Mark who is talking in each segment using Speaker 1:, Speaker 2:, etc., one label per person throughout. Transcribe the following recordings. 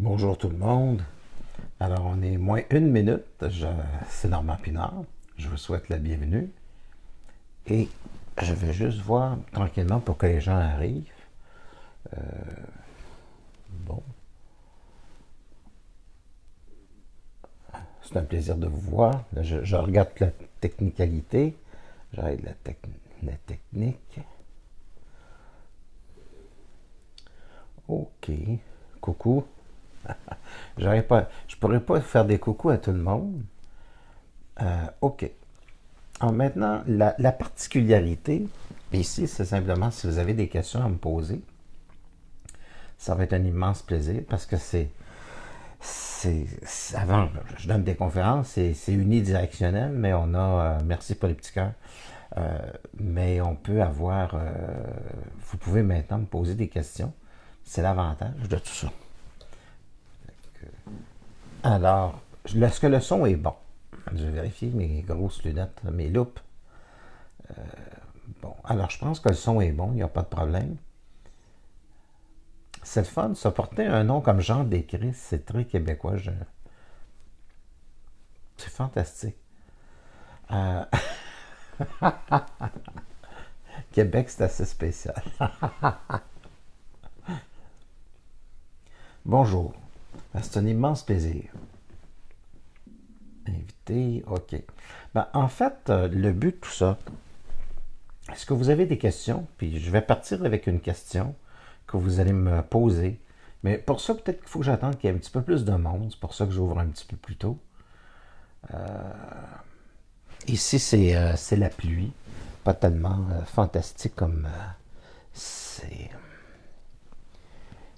Speaker 1: Bonjour tout le monde. Alors, on est moins une minute. C'est Normand Pinard. Je vous souhaite la bienvenue. Et je vais juste voir tranquillement pour que les gens arrivent. Bon, c'est un plaisir de vous voir. Là, je regarde la technicalité. J'arrête la technique. OK. Coucou. Je pourrais pas faire des coucous à tout le monde. OK. Alors maintenant, la particularité, ici, c'est simplement si vous avez des questions à me poser, ça va être un immense plaisir parce que avant, je donne des conférences, c'est unidirectionnel, mais on a, merci pour les petits cœurs, mais on peut avoir, vous pouvez maintenant me poser des questions. C'est l'avantage de tout ça. Alors, est-ce que le son est bon? Je vais vérifier mes grosses lunettes, mes loupes. Bon, alors je pense que le son est bon, il n'y a pas de problème. C'est le fun, ça porter un nom comme Jean Descris, c'est très québécois. C'est fantastique. Euh, Québec, c'est assez spécial. Bonjour. C'est un immense plaisir. Invité, OK. Ben, en fait, le but de tout ça, est-ce que vous avez des questions? Puis je vais partir avec une question que vous allez me poser. Mais pour ça, peut-être qu'il faut que j'attende qu'il y ait un petit peu plus de monde. C'est pour ça que j'ouvre un petit peu plus tôt. Ici, c'est la pluie. Pas tellement fantastique comme c'est.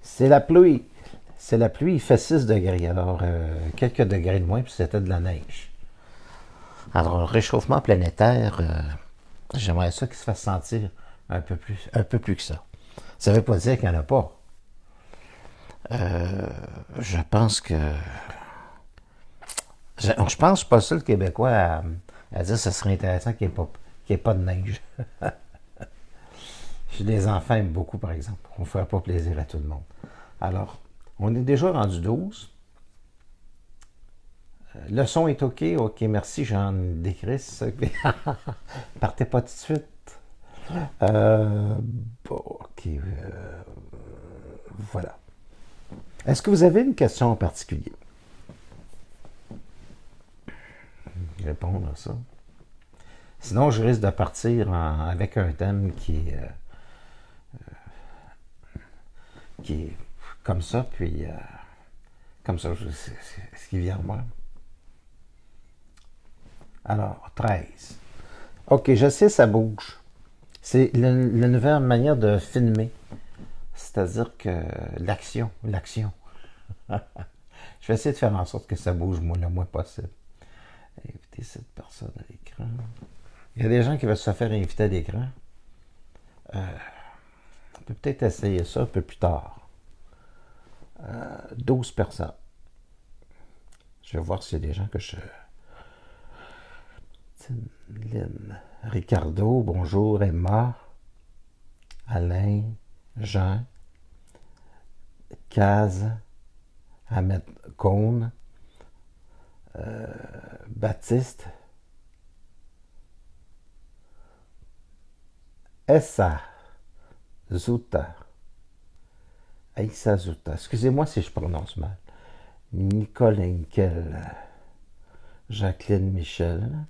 Speaker 1: C'est la pluie. C'est la pluie, il fait 6 degrés. Alors, quelques degrés de moins, puis c'était de la neige. Alors, le réchauffement planétaire, j'aimerais ça qu'il se fasse sentir un peu plus que ça. Ça ne veut pas dire qu'il n'y en a pas. Je pense que. Je pense que je ne suis pas le seul Québécois à dire que ce serait intéressant qu'il n'y ait pas de neige. Les enfants aiment beaucoup, par exemple. On ne ferait pas plaisir à tout le monde. Alors, on est déjà rendu 12. Le son est OK. OK, merci, j'en décris. Partez pas tout de suite. Bon, OK. Voilà. Est-ce que vous avez une question en particulier? Répondre à ça. Sinon, je risque de partir avec un thème qui est comme ça, puis comme ça, c'est ce qui vient à moi. Alors, 13. OK, je sais, ça bouge. C'est la nouvelle manière de filmer. C'est-à-dire que l'action. Je vais essayer de faire en sorte que ça bouge le moins possible. Inviter cette personne à l'écran. Il y a des gens qui veulent se faire inviter à l'écran. On peut peut-être essayer ça un peu plus tard. 12 personnes. Je vais voir s'il y a des gens que je... Lynn. Ricardo, bonjour. Emma. Alain. Jean. Kaz. Ahmed Kohn. Baptiste. Essa. Zuta. Aïssa Zuta. Excusez-moi si je prononce mal. Nicole Henkel. Jacqueline Michel.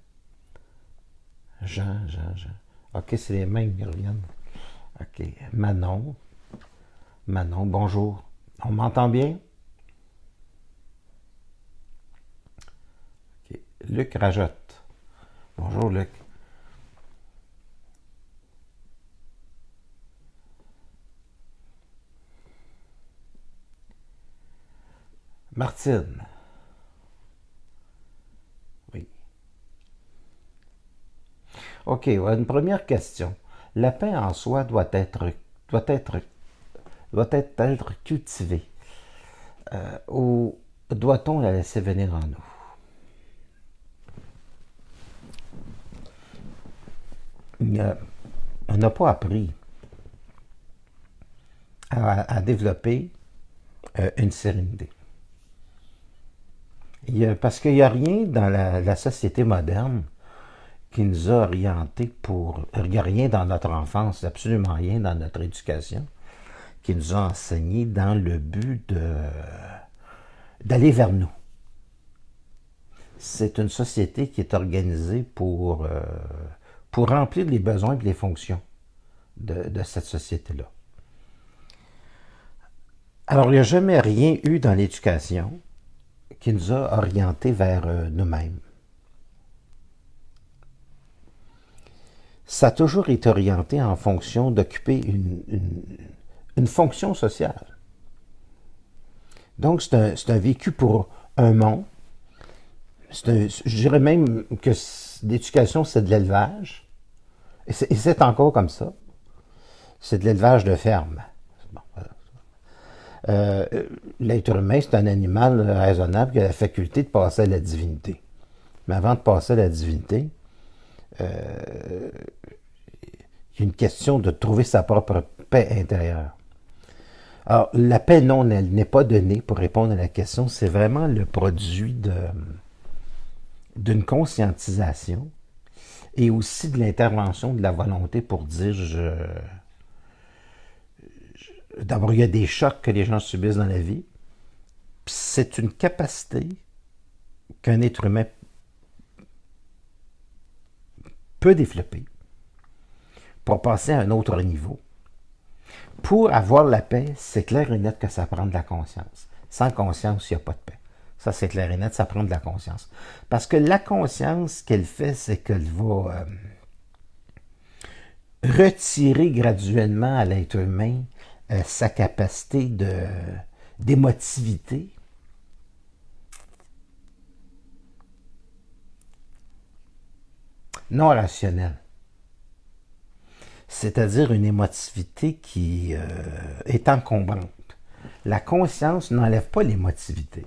Speaker 1: Jean. OK, c'est les mêmes qui reviennent. OK. Manon. Bonjour. On m'entend bien? OK. Luc Rajotte. Bonjour, Luc. Martine. Oui. OK, une première question. La paix en soi doit être, doit être cultivée. Ou doit-on la laisser venir en nous? On n'a pas appris à développer une sérénité. Parce qu'il n'y a rien dans la société moderne qui nous a orientés pour... Il n'y a rien dans notre enfance, absolument rien dans notre éducation, qui nous a enseigné dans le but d'aller vers nous. C'est une société qui est organisée pour remplir les besoins et les fonctions de cette société-là. Alors, il n'y a jamais rien eu dans l'éducation qui nous a orientés vers nous-mêmes. Ça a toujours été orienté en fonction d'occuper une fonction sociale. Donc, c'est un vécu pour un monde. Je dirais même que l'éducation, c'est de l'élevage. Et c'est encore comme ça. C'est de l'élevage de ferme. Bon, l'être humain, c'est un animal raisonnable qui a la faculté de passer à la divinité. Mais avant de passer à la divinité, il y a une question de trouver sa propre paix intérieure. Alors, la paix, non, elle n'est pas donnée pour répondre à la question. C'est vraiment le produit d'une conscientisation et aussi de l'intervention de la volonté pour dire d'abord, il y a des chocs que les gens subissent dans la vie. C'est une capacité qu'un être humain peut développer pour passer à un autre niveau. Pour avoir la paix, c'est clair et net que ça prend de la conscience. Sans conscience, il n'y a pas de paix. Ça, c'est clair et net, ça prend de la conscience. Parce que la conscience, ce qu'elle fait, c'est qu'elle va retirer graduellement à l'être humain sa capacité d'émotivité. Non rationnelle. C'est-à-dire une émotivité qui est encombrante. La conscience n'enlève pas l'émotivité.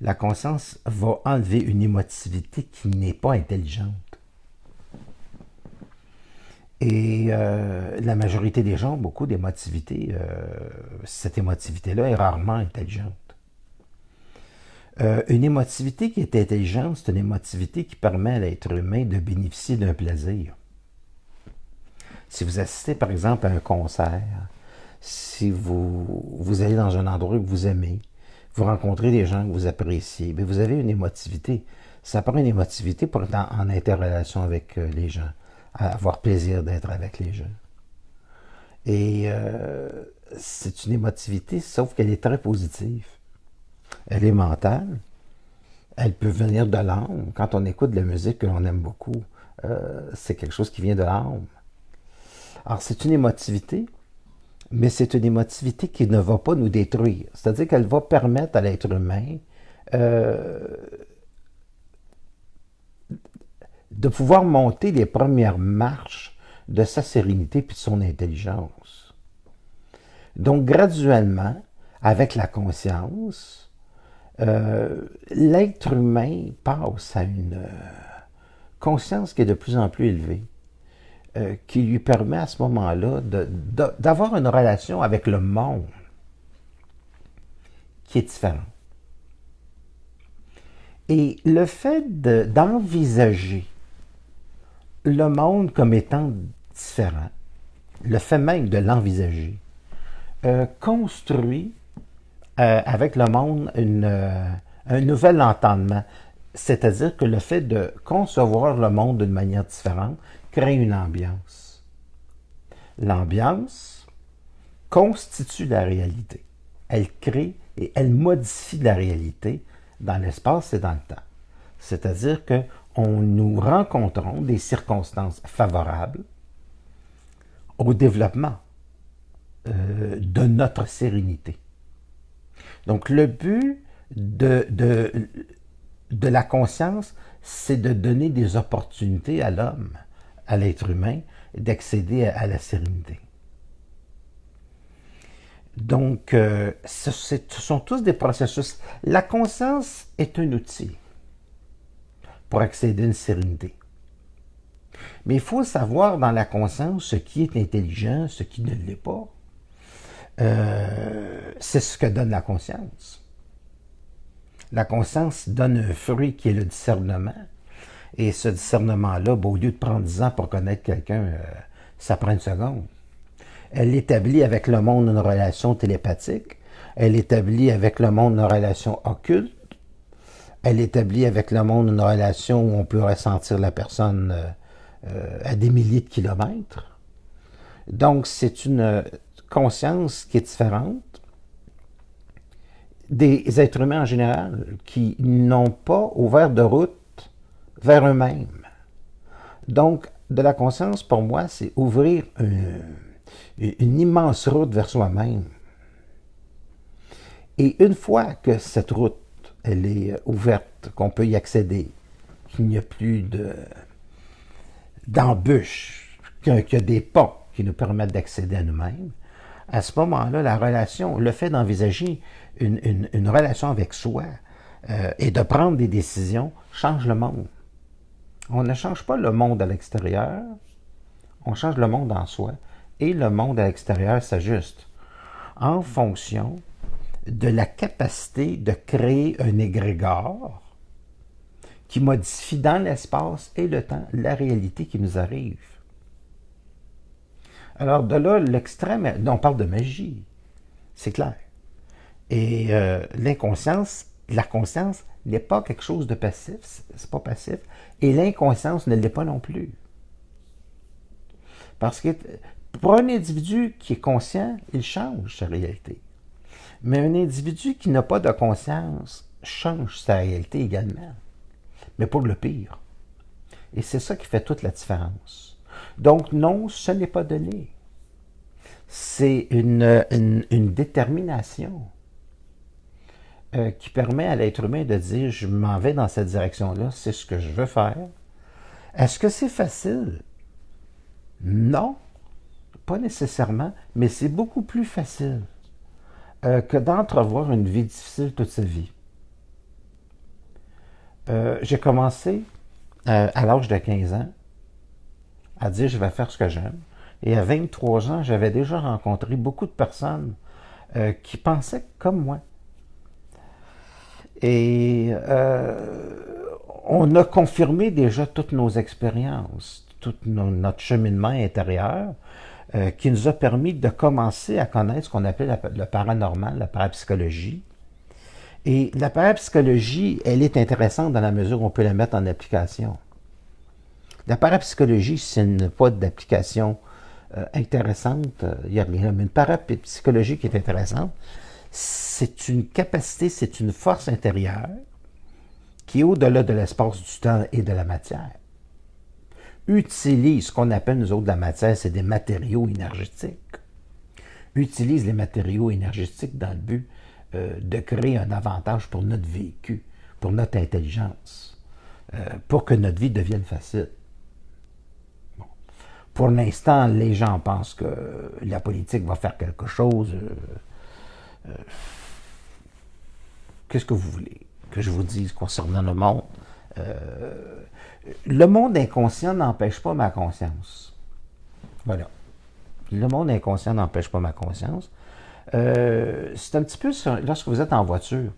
Speaker 1: La conscience va enlever une émotivité qui n'est pas intelligente. Et la majorité des gens ont beaucoup d'émotivité. Cette émotivité-là est rarement intelligente. Une émotivité qui est intelligente, c'est une émotivité qui permet à l'être humain de bénéficier d'un plaisir. Si vous assistez par exemple à un concert, si vous allez dans un endroit que vous aimez, vous rencontrez des gens que vous appréciez, bien, vous avez une émotivité. Ça prend une émotivité pour être en interrelation avec les gens, avoir plaisir d'être avec les gens. Et c'est une émotivité, sauf qu'elle est très positive. Elle est mentale. Elle peut venir de l'âme. Quand on écoute de la musique que l'on aime beaucoup, c'est quelque chose qui vient de l'âme. Alors, c'est une émotivité, mais c'est une émotivité qui ne va pas nous détruire. C'est-à-dire qu'elle va permettre à l'être humain de pouvoir monter les premières marches de sa sérénité puis de son intelligence. Donc, graduellement, avec la conscience, l'être humain passe à une conscience qui est de plus en plus élevée, qui lui permet à ce moment-là d'avoir une relation avec le monde qui est différent. Et le fait d'envisager le monde comme étant différent, le fait même de l'envisager, construit avec le monde un nouvel entendement. C'est-à-dire que le fait de concevoir le monde d'une manière différente crée une ambiance. L'ambiance constitue la réalité. Elle crée et elle modifie la réalité dans l'espace et dans le temps. C'est-à-dire que nous rencontrons des circonstances favorables au développement de notre sérénité. Donc, le but de la conscience, c'est de donner des opportunités à l'homme, à l'être humain, d'accéder à la sérénité. Donc, ce sont tous des processus. La conscience est un outil pour accéder à une sérénité. Mais il faut savoir dans la conscience ce qui est intelligent, ce qui ne l'est pas. C'est ce que donne la conscience. La conscience donne un fruit qui est le discernement. Et ce discernement-là, au lieu de prendre 10 ans pour connaître quelqu'un, ça prend une seconde. Elle établit avec le monde une relation télépathique. Elle établit avec le monde une relation occulte. Elle établit avec le monde une relation où on peut ressentir la personne à des milliers de kilomètres. Donc, c'est une conscience qui est différente des êtres humains en général qui n'ont pas ouvert de route vers eux-mêmes. Donc, de la conscience, pour moi, c'est ouvrir une immense route vers soi-même. Et une fois que cette route, elle est ouverte, qu'on peut y accéder, qu'il n'y a plus d'embûches, qu'il y a des ponts qui nous permettent d'accéder à nous-mêmes, à ce moment-là, la relation, le fait d'envisager une relation avec soi et de prendre des décisions change le monde. On ne change pas le monde à l'extérieur, on change le monde en soi et le monde à l'extérieur s'ajuste en fonction de la capacité de créer un égrégore qui modifie dans l'espace et le temps la réalité qui nous arrive. Alors de là, l'extrême, on parle de magie, c'est clair. Et l'inconscience, la conscience n'est pas quelque chose de passif, c'est pas passif, et l'inconscience ne l'est pas non plus. Parce que pour un individu qui est conscient, il change sa réalité. Mais un individu qui n'a pas de conscience change sa réalité également, mais pour le pire. Et c'est ça qui fait toute la différence. Donc non, ce n'est pas donné. C'est une détermination qui permet à l'être humain de dire « je m'en vais dans cette direction-là, c'est ce que je veux faire ». Est-ce que c'est facile? Non, pas nécessairement, mais c'est beaucoup plus facile que d'entrevoir une vie difficile toute sa vie. J'ai commencé à l'âge de 15 ans à dire « je vais faire ce que j'aime ». Et à 23 ans, j'avais déjà rencontré beaucoup de personnes qui pensaient comme moi. Et on a confirmé déjà toutes nos expériences, tout notre cheminement intérieur, qui nous a permis de commencer à connaître ce qu'on appelle le paranormal, la parapsychologie. Et la parapsychologie, elle est intéressante dans la mesure où on peut la mettre en application. La parapsychologie, ce n'est pas d'application intéressante, il n'y a rien, mais une parapsychologie qui est intéressante, c'est une capacité, c'est une force intérieure qui est au-delà de l'espace, du temps et de la matière. Utilise ce qu'on appelle, nous autres, la matière, c'est des matériaux énergétiques. Utilise les matériaux énergétiques dans le but de créer un avantage pour notre vécu, pour notre intelligence, pour que notre vie devienne facile. Pour l'instant, les gens pensent que la politique va faire quelque chose. Qu'est-ce que vous voulez que je vous dise concernant le monde? Le monde inconscient n'empêche pas ma conscience. Voilà. Le monde inconscient n'empêche pas ma conscience. C'est un petit peu lorsque vous êtes en voiture,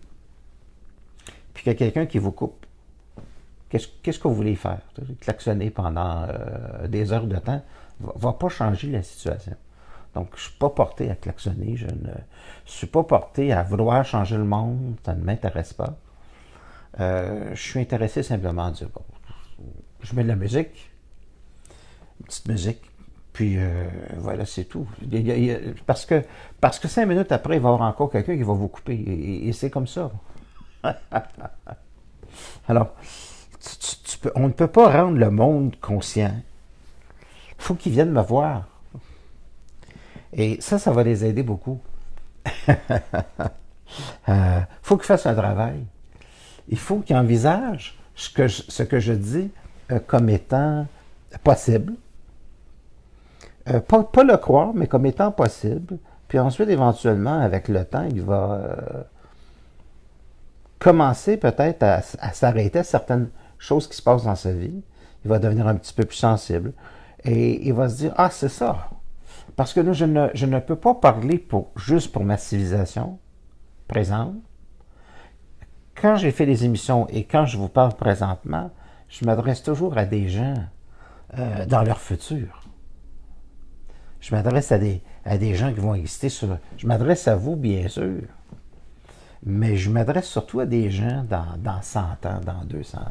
Speaker 1: puis qu'il y a quelqu'un qui vous coupe. Qu'est-ce que vous voulez faire? Klaxonner pendant des heures de temps ne va pas changer la situation. Donc, je ne suis pas porté à klaxonner, je ne suis pas porté à vouloir changer le monde, ça ne m'intéresse pas. Je suis intéressé simplement à dire, bon, je mets de la musique, une petite musique, puis voilà, c'est tout. Parce que 5 minutes après, il va y avoir encore quelqu'un qui va vous couper, et c'est comme ça. Alors, on ne peut pas rendre le monde conscient. Il faut qu'ils viennent me voir. Et ça va les aider beaucoup. Faut qu'ils fassent un travail. Il faut qu'ils envisagent ce que je dis comme étant possible. Pas le croire, mais comme étant possible. Puis ensuite, éventuellement, avec le temps, il va commencer peut-être à s'arrêter à certaines choses qui se passent dans sa vie. Il va devenir un petit peu plus sensible. Et il va se dire, ah, c'est ça. Parce que là, je ne peux pas parler juste pour ma civilisation présente. quand j'ai fait les émissions et quand je vous parle présentement, je m'adresse toujours à des gens dans leur futur. Je m'adresse à des gens qui vont exister sur... Je m'adresse à vous, bien sûr, mais je m'adresse surtout à des gens dans 100 ans, dans 200 ans.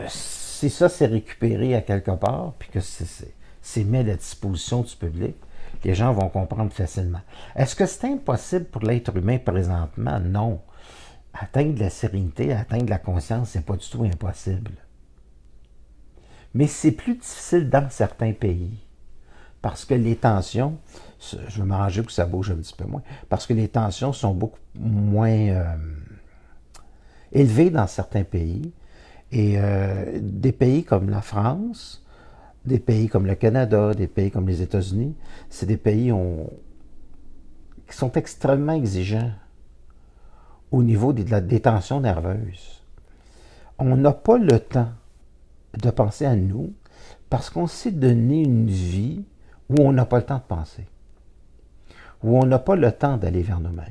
Speaker 1: Si ça c'est récupéré à quelque part, puis que c'est mis à la disposition du public, les gens vont comprendre facilement. Est-ce que c'est impossible pour l'être humain présentement? Non. Atteindre la sérénité, atteindre la conscience, c'est pas du tout impossible. Mais c'est plus difficile dans certains pays. Parce que les tensions, je vais m'arranger pour que ça bouge un petit peu moins, parce que les tensions sont beaucoup moins élevées dans certains pays. Et des pays comme la France, des pays comme le Canada, des pays comme les États-Unis, c'est des pays qui sont extrêmement exigeants au niveau des tensions nerveuses. On n'a pas le temps de penser à nous parce qu'on s'est donné une vie où on n'a pas le temps de penser, où on n'a pas le temps d'aller vers nous-mêmes.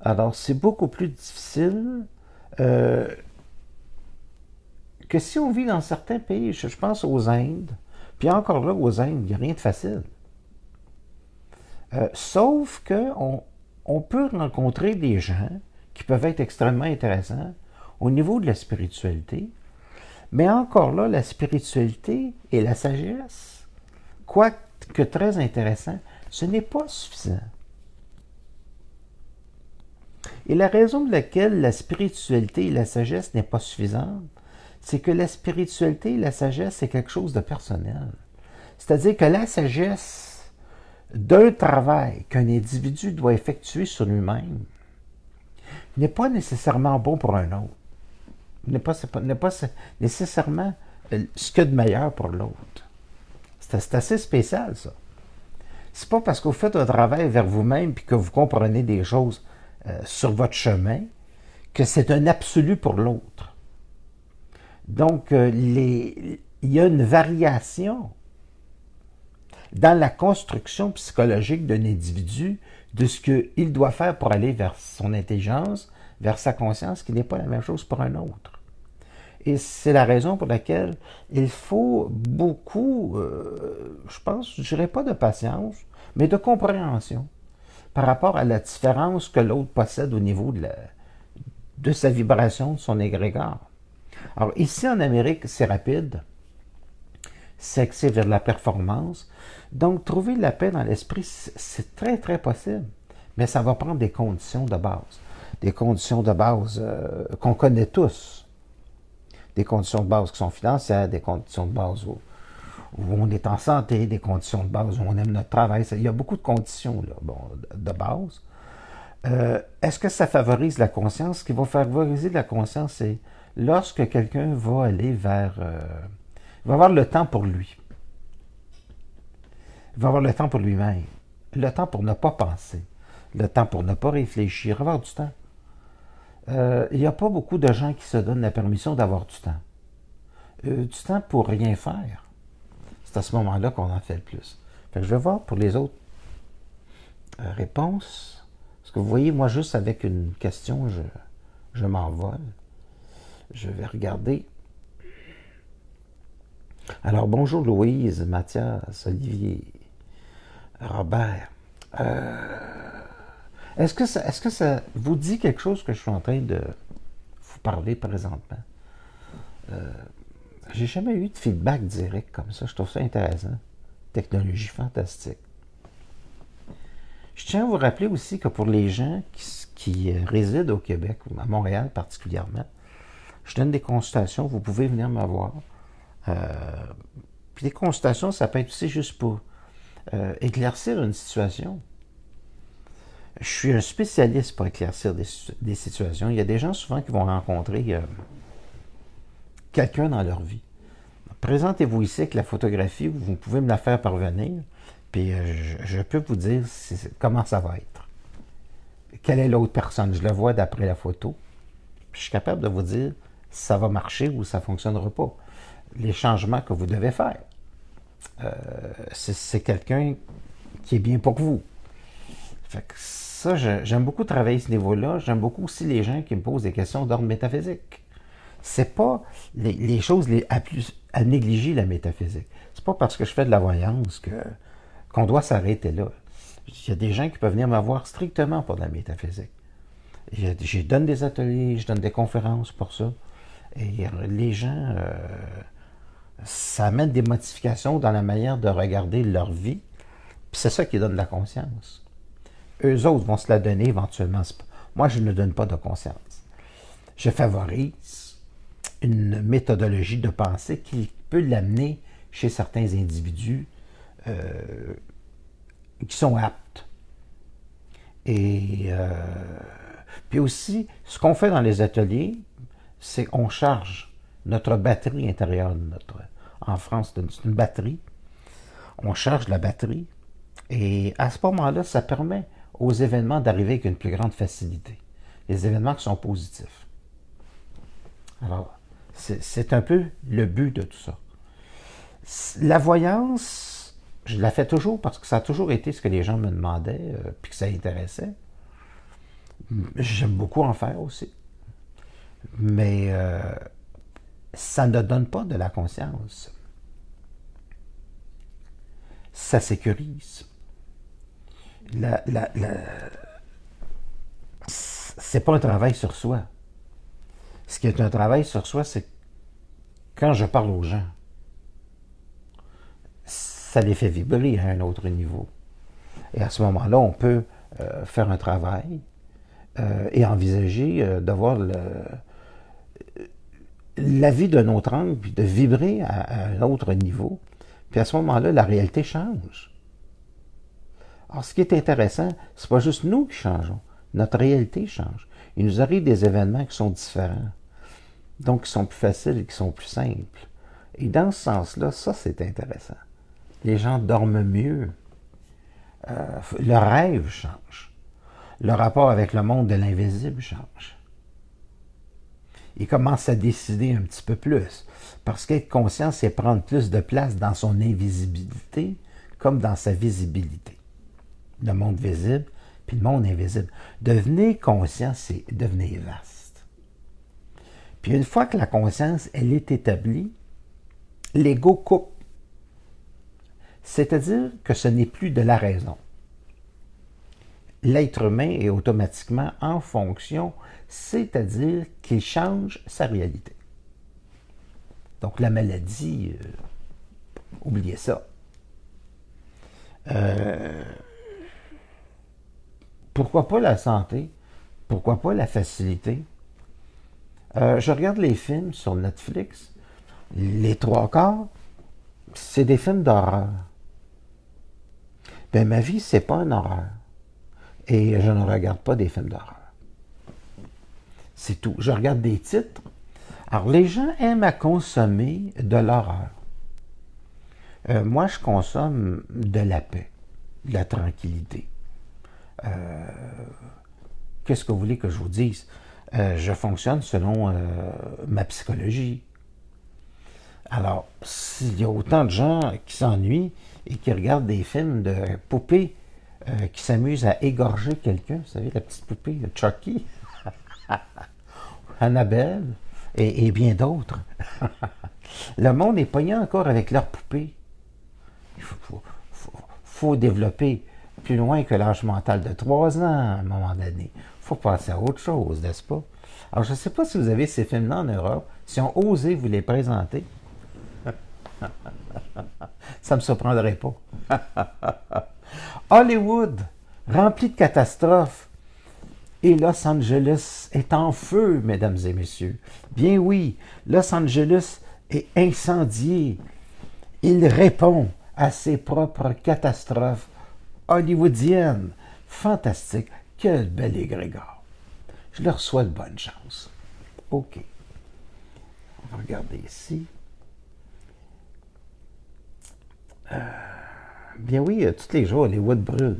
Speaker 1: Alors, c'est beaucoup plus difficile que si on vit dans certains pays. Je pense aux Indes, puis encore là, aux Indes, il n'y a rien de facile. Sauf qu'on peut rencontrer des gens qui peuvent être extrêmement intéressants au niveau de la spiritualité, mais encore là, la spiritualité et la sagesse, quoique très intéressant, ce n'est pas suffisant. Et la raison pour laquelle la spiritualité et la sagesse n'est pas suffisante, c'est que la spiritualité et la sagesse, c'est quelque chose de personnel. C'est-à-dire que la sagesse d'un travail qu'un individu doit effectuer sur lui-même n'est pas nécessairement bon pour un autre. N'est pas nécessairement ce qu'il y a de meilleur pour l'autre. C'est assez spécial, ça. C'est pas parce que vous faites un travail vers vous-même et que vous comprenez des choses sur votre chemin que c'est un absolu pour l'autre. Donc, il y a une variation dans la construction psychologique d'un individu de ce qu'il doit faire pour aller vers son intelligence, vers sa conscience, qui n'est pas la même chose pour un autre. Et c'est la raison pour laquelle il faut beaucoup, je pense, je dirais pas de patience, mais de compréhension par rapport à la différence que l'autre possède au niveau de sa vibration, de son égrégore. Alors ici en Amérique, c'est rapide, c'est axé vers la performance. Donc trouver la paix dans l'esprit, c'est très très possible, mais ça va prendre des conditions de base. Des conditions de base qu'on connaît tous. Des conditions de base qui sont financières, des conditions de base où on est en santé, des conditions de base où on aime notre travail. Il y a beaucoup de conditions là, de base. Est-ce que ça favorise la conscience? Ce qui va favoriser la conscience, c'est lorsque quelqu'un va aller vers... il va avoir le temps pour lui. Il va avoir le temps pour lui-même. Le temps pour ne pas penser. Le temps pour ne pas réfléchir. Avoir du temps. Il n'y a pas beaucoup de gens qui se donnent la permission d'avoir du temps. Du temps pour rien faire. C'est à ce moment-là qu'on en fait le plus. Fait que je vais voir pour les autres réponses. Parce que vous voyez, moi, juste avec une question, je m'envole. Je vais regarder. Alors, bonjour Louise, Mathias, Olivier, Robert. Est-ce que ça vous dit quelque chose que je suis en train de vous parler présentement? J'ai jamais eu de feedback direct comme ça. Je trouve ça intéressant. Technologie fantastique. Je tiens à vous rappeler aussi que pour les gens qui résident au Québec, ou à Montréal particulièrement, je donne des consultations. Vous pouvez venir me voir. Puis les consultations, ça peut être aussi juste pour éclaircir une situation. Je suis un spécialiste pour éclaircir des situations. Il y a des gens souvent qui vont rencontrer quelqu'un dans leur vie. Présentez-vous ici avec la photographie, vous pouvez me la faire parvenir, puis je peux vous dire comment ça va être. Quelle est l'autre personne? Je le vois d'après la photo. Puis je suis capable de vous dire si ça va marcher ou ça ne fonctionnera pas. Les changements que vous devez faire. C'est quelqu'un qui est bien pour vous. Fait que ça, j'aime beaucoup travailler ce niveau-là. J'aime beaucoup aussi les gens qui me posent des questions d'ordre métaphysique. C'est pas les choses à négliger la métaphysique. C'est pas parce que je fais de la voyance qu'on doit s'arrêter là. Il y a des gens qui peuvent venir me voir strictement pour de la métaphysique. Je donne des ateliers, je donne des conférences pour ça. Et les gens, ça amène des modifications dans la manière de regarder leur vie. Puis c'est ça qui donne la conscience. Eux autres vont se la donner éventuellement. Moi, je ne donne pas de conscience. Je favorise une méthodologie de pensée qui peut l'amener chez certains individus qui sont aptes. Et puis aussi, ce qu'on fait dans les ateliers, c'est qu'on charge notre batterie intérieure. En France, c'est une batterie. On charge la batterie. Et à ce moment-là, ça permet aux événements d'arriver avec une plus grande facilité. Les événements qui sont positifs. Alors, c'est un peu le but de tout ça. La voyance, je la fais toujours parce que ça a toujours été ce que les gens me demandaient, puis que ça intéressait. J'aime beaucoup en faire aussi. Mais ça ne donne pas de la conscience. Ça sécurise. C'est pas un travail sur soi. Ce qui est un travail sur soi, c'est quand je parle aux gens, ça les fait vibrer à un autre niveau. Et à ce moment-là, on peut faire un travail et envisager d'avoir la vie d'un autre angle, puis de vibrer à un autre niveau. Puis à ce moment-là, la réalité change. Alors, ce qui est intéressant, c'est pas juste nous qui changeons. Notre réalité change. Il nous arrive des événements qui sont différents. Donc, qui sont plus faciles et qui sont plus simples. Et dans ce sens-là, ça, c'est intéressant. Les gens dorment mieux. Le rêve change. Le rapport avec le monde de l'invisible change. Il commence à décider un petit peu plus. Parce qu'être conscient, c'est prendre plus de place dans son invisibilité comme dans sa visibilité. Le monde visible, puis le monde invisible. Devenir conscient, c'est devenir vaste. Puis une fois que la conscience, elle est établie, l'ego coupe. C'est-à-dire que ce n'est plus de la raison. L'être humain est automatiquement en fonction, c'est-à-dire qu'il change sa réalité. Donc la maladie, oubliez ça. Pourquoi pas la santé? Pourquoi pas la facilité? Je regarde les films sur Netflix. Les trois quarts, c'est des films d'horreur. Ben, ma vie, c'est pas une horreur. Et je ne regarde pas des films d'horreur. C'est tout. Je regarde des titres. Alors, les gens aiment à consommer de l'horreur. Moi, je consomme de la paix, de la tranquillité. Qu'est-ce que vous voulez que je vous dise? Je fonctionne selon ma psychologie. Alors, s'il y a autant de gens qui s'ennuient et qui regardent des films de poupées qui s'amusent à égorger quelqu'un, vous savez, la petite poupée Chucky, Annabelle et bien d'autres, le monde est pogné encore avec leurs poupées. Il faut développer plus loin que l'âge mental de 3 ans à un moment donné. Il faut passer à autre chose, n'est-ce pas? Alors, je ne sais pas si vous avez ces films-là en Europe, si on osait vous les présenter. Ça ne me surprendrait pas. Hollywood, rempli de catastrophes. Et Los Angeles est en feu, mesdames et messieurs. Bien oui, Los Angeles est incendié. Il répond à ses propres catastrophes hollywoodiennes. Fantastique. Quel bel égrégore. Je leur souhaite bonne chance. OK. On va regarder ici. Bien oui, tous les jours, Hollywood brûle.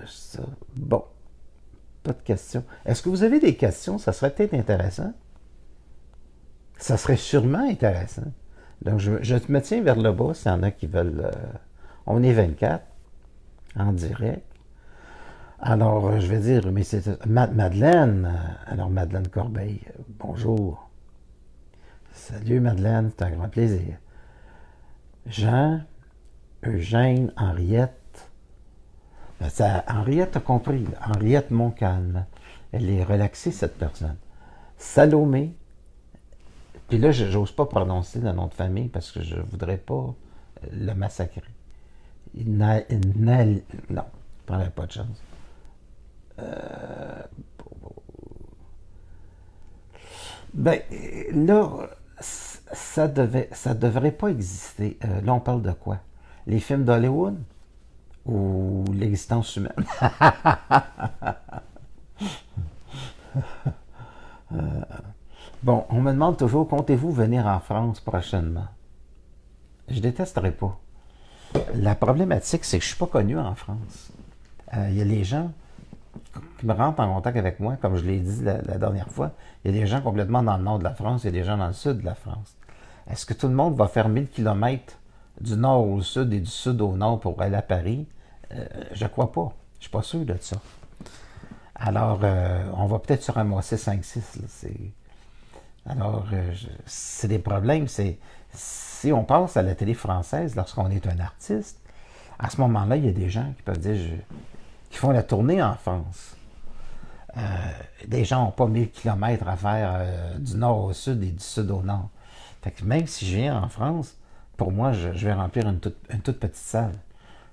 Speaker 1: Ça. Bon. Pas de questions. Est-ce que vous avez des questions? Ça serait peut-être intéressant. Ça serait sûrement intéressant. Donc, je me tiens vers le bas s'il y en a qui veulent... on est 24. en direct. Alors, je vais dire, mais c'est Madeleine. Alors, Madeleine Corbeil, bonjour. Salut Madeleine, c'est un grand plaisir. Jean, Eugène, Henriette. Henriette a compris. Henriette Montcalm. Elle est relaxée, cette personne. Salomé. Puis là, je n'ose pas prononcer le nom de famille parce que je ne voudrais pas le massacrer. Non, je ne prendrais pas de chance. Ben, là, ça devrait pas exister. Là, on parle de quoi? Les films d'Hollywood ou l'existence humaine? Bon, on me demande toujours, comptez-vous venir en France prochainement? Je détesterais pas. La problématique, c'est que je suis pas connu en France. Il y a les gens qui me rentrent en contact avec moi, comme je l'ai dit la dernière fois. Il y a des gens complètement dans le nord de la France, il y a des gens dans le sud de la France. Est-ce que tout le monde va faire 1000 kilomètres du nord au sud et du sud au nord pour aller à Paris? Je crois pas. Je suis pas sûr de ça. Alors, on va peut-être se ramasser 5-6. Alors, c'est des problèmes. Si on passe à la télé française lorsqu'on est un artiste, à ce moment-là, il y a des gens qui peuvent dire qui font la tournée en France. Les gens n'ont pas 1000 kilomètres à faire du nord au sud et du sud au nord. Fait que même si je viens en France, pour moi, je vais remplir une toute petite salle.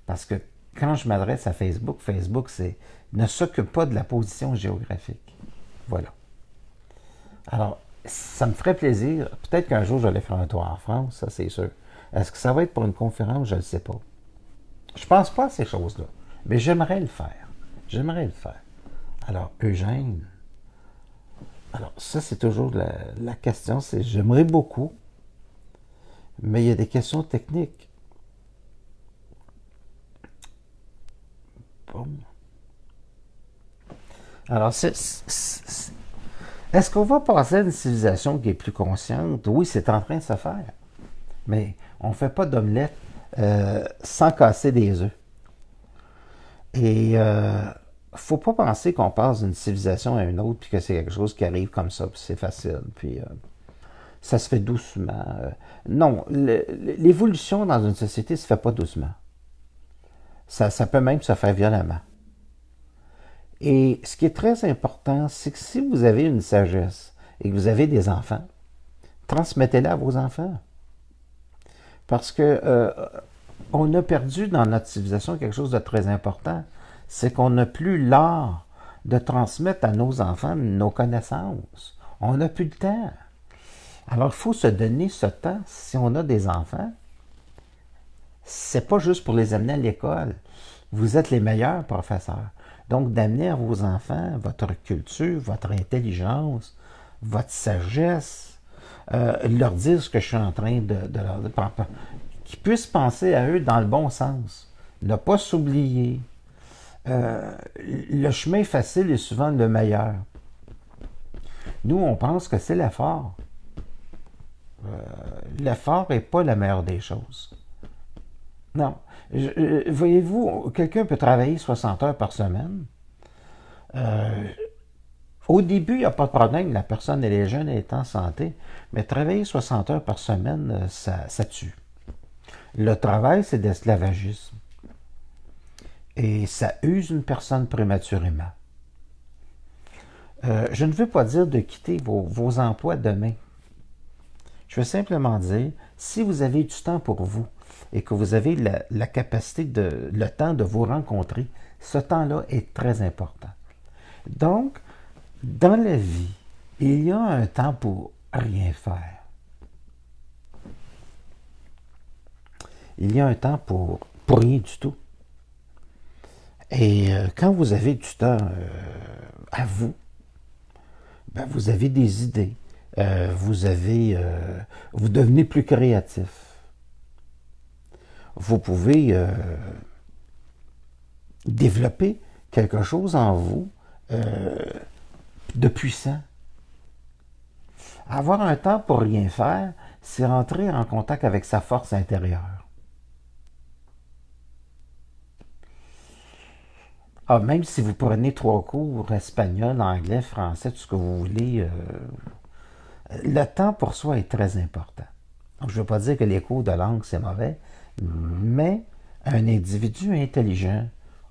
Speaker 1: Parce que quand je m'adresse à Facebook, Facebook ne s'occupe pas de la position géographique. Voilà. Alors, ça me ferait plaisir. Peut-être qu'un jour, je vais faire un tour en France, ça c'est sûr. Est-ce que ça va être pour une conférence? Je ne sais pas. Je pense pas à ces choses-là. Mais j'aimerais le faire. J'aimerais le faire. Alors, Eugène. Alors, ça, c'est toujours la question. C'est j'aimerais beaucoup, mais il y a des questions techniques. Bon. Alors, est-ce qu'on va passer à une civilisation qui est plus consciente? Oui, c'est en train de se faire. Mais on ne fait pas d'omelette sans casser des œufs. Et faut pas penser qu'on passe d'une civilisation à une autre puis que c'est quelque chose qui arrive comme ça, puis c'est facile, puis ça se fait doucement. Non, l'évolution dans une société se fait pas doucement. Ça peut même se faire violemment. Et ce qui est très important, c'est que si vous avez une sagesse et que vous avez des enfants, transmettez-la à vos enfants. Parce que on a perdu dans notre civilisation quelque chose de très important. C'est qu'on n'a plus l'art de transmettre à nos enfants nos connaissances. On n'a plus le temps. Alors, il faut se donner ce temps si on a des enfants. C'est pas juste pour les amener à l'école. Vous êtes les meilleurs professeurs. Donc, d'amener à vos enfants votre culture, votre intelligence, votre sagesse, leur dire ce que je suis en train de leur dire, qu'ils puissent penser à eux dans le bon sens. Ne pas s'oublier. Le chemin facile est souvent le meilleur. Nous, on pense que c'est l'effort. L'effort n'est pas la meilleure des choses. Non. Voyez-vous, quelqu'un peut travailler 60 heures par semaine. Au début, il n'y a pas de problème, la personne, elle est jeune, elle est en santé, mais travailler 60 heures par semaine, ça tue. Le travail, c'est de l'esclavagisme. Et ça use une personne prématurément. Je ne veux pas dire de quitter vos emplois demain. Je veux simplement dire, si vous avez du temps pour vous et que vous avez la capacité, le temps de vous rencontrer, ce temps-là est très important. Donc, dans la vie, il y a un temps pour rien faire. Il y a un temps pour rien du tout. Et quand vous avez du temps à vous, ben vous avez des idées. Vous devenez plus créatif. Vous pouvez développer quelque chose en vous de puissant. Avoir un temps pour rien faire, c'est rentrer en contact avec sa force intérieure. Ah, même si vous prenez 3 cours, espagnol, anglais, français, tout ce que vous voulez, le temps pour soi est très important. Donc, je ne veux pas dire que les cours de langue, c'est mauvais, mais un individu intelligent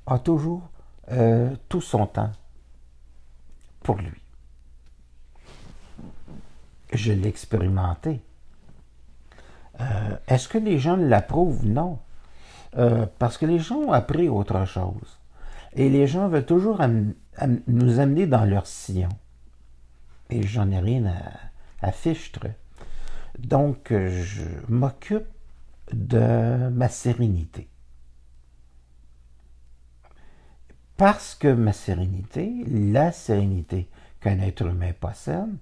Speaker 1: a toujours tout son temps pour lui. Je l'ai expérimenté. Est-ce que les gens l'approuvent? Non. Parce que les gens ont appris autre chose. Et les gens veulent toujours nous amener dans leur sillon. Et j'en ai rien à fichtre. Donc, je m'occupe de ma sérénité. Parce que ma sérénité, la sérénité qu'un être humain possède,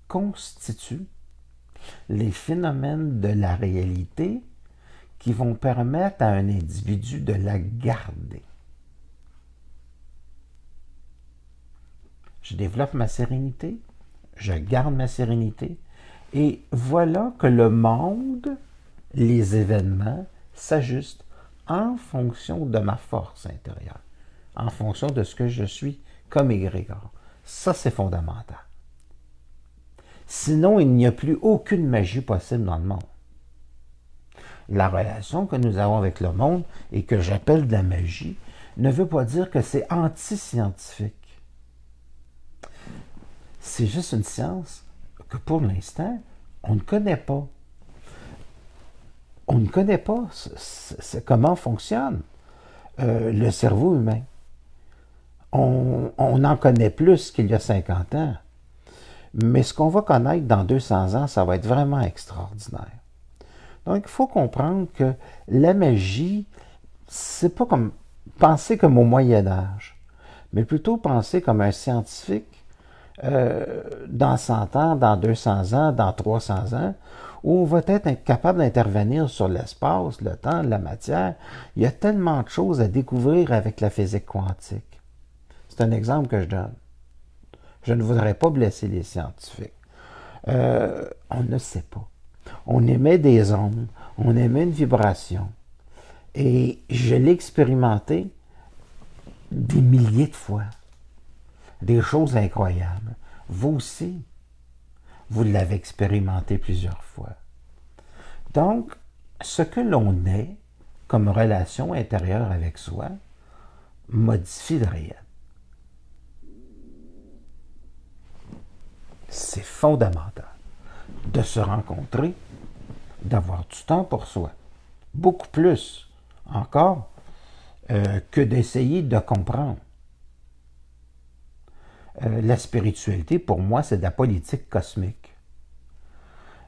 Speaker 1: constitue les phénomènes de la réalité qui vont permettre à un individu de la garder. Je développe ma sérénité, je garde ma sérénité, et voilà que le monde, les événements, s'ajustent en fonction de ma force intérieure, en fonction de ce que je suis comme égrégore. Ça, c'est fondamental. Sinon, il n'y a plus aucune magie possible dans le monde. La relation que nous avons avec le monde et que j'appelle de la magie ne veut pas dire que c'est anti-scientifique. C'est juste une science que pour l'instant, on ne connaît pas. On ne connaît pas comment fonctionne le cerveau humain. On en connaît plus qu'il y a 50 ans. Mais ce qu'on va connaître dans 200 ans, ça va être vraiment extraordinaire. Donc, il faut comprendre que la magie, c'est pas comme penser comme au Moyen Âge, mais plutôt penser comme un scientifique dans 100 ans, dans 200 ans, dans 300 ans, où on va être capable d'intervenir sur l'espace, le temps, la matière. Il y a tellement de choses à découvrir avec la physique quantique. C'est un exemple que je donne. Je ne voudrais pas blesser les scientifiques. On ne sait pas. On émet des ondes, on émet une vibration. Et je l'ai expérimenté des milliers de fois. Des choses incroyables. Vous aussi, vous l'avez expérimenté plusieurs fois. Donc, ce que l'on est comme relation intérieure avec soi modifie le réel. C'est fondamental de se rencontrer, d'avoir du temps pour soi. Beaucoup plus encore que d'essayer de comprendre. La spiritualité, pour moi, c'est de la politique cosmique.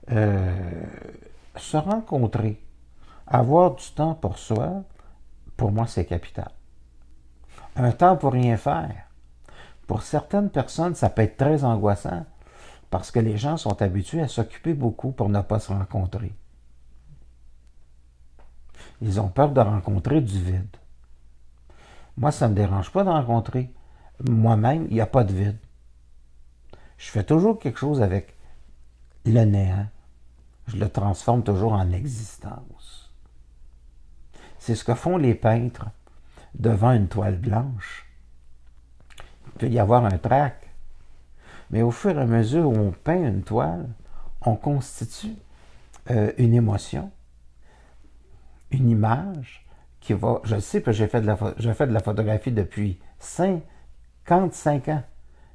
Speaker 1: Se rencontrer, avoir du temps pour soi, pour moi, c'est capital. Un temps pour rien faire. Pour certaines personnes, ça peut être très angoissant parce que les gens sont habitués à s'occuper beaucoup pour ne pas se rencontrer. Ils ont peur de rencontrer du vide. Moi, ça ne me dérange pas de rencontrer. Moi-même, il n'y a pas de vide. Je fais toujours quelque chose avec le néant. Je le transforme toujours en existence. C'est ce que font les peintres devant une toile blanche. Il peut y avoir un trac. Mais au fur et à mesure où on peint une toile, on constitue une émotion, une image qui va... Je sais que j'ai fait de la photographie depuis 55 ans.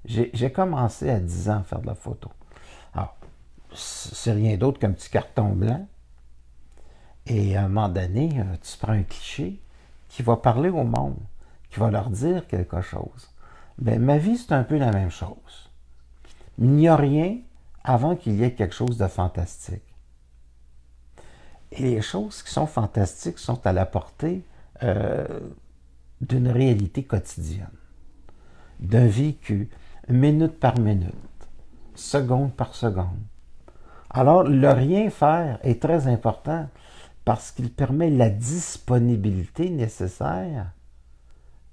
Speaker 1: J'ai commencé à 10 ans à faire de la photo. Alors, c'est rien d'autre qu'un petit carton blanc. Et à un moment donné, tu prends un cliché qui va parler au monde, qui va leur dire quelque chose. Bien, ma vie, c'est un peu la même chose. Il n'y a rien avant qu'il y ait quelque chose de fantastique. Et les choses qui sont fantastiques sont à la portée d'une réalité quotidienne, d'un vécu, minute par minute, seconde par seconde. Alors, le rien faire est très important parce qu'il permet la disponibilité nécessaire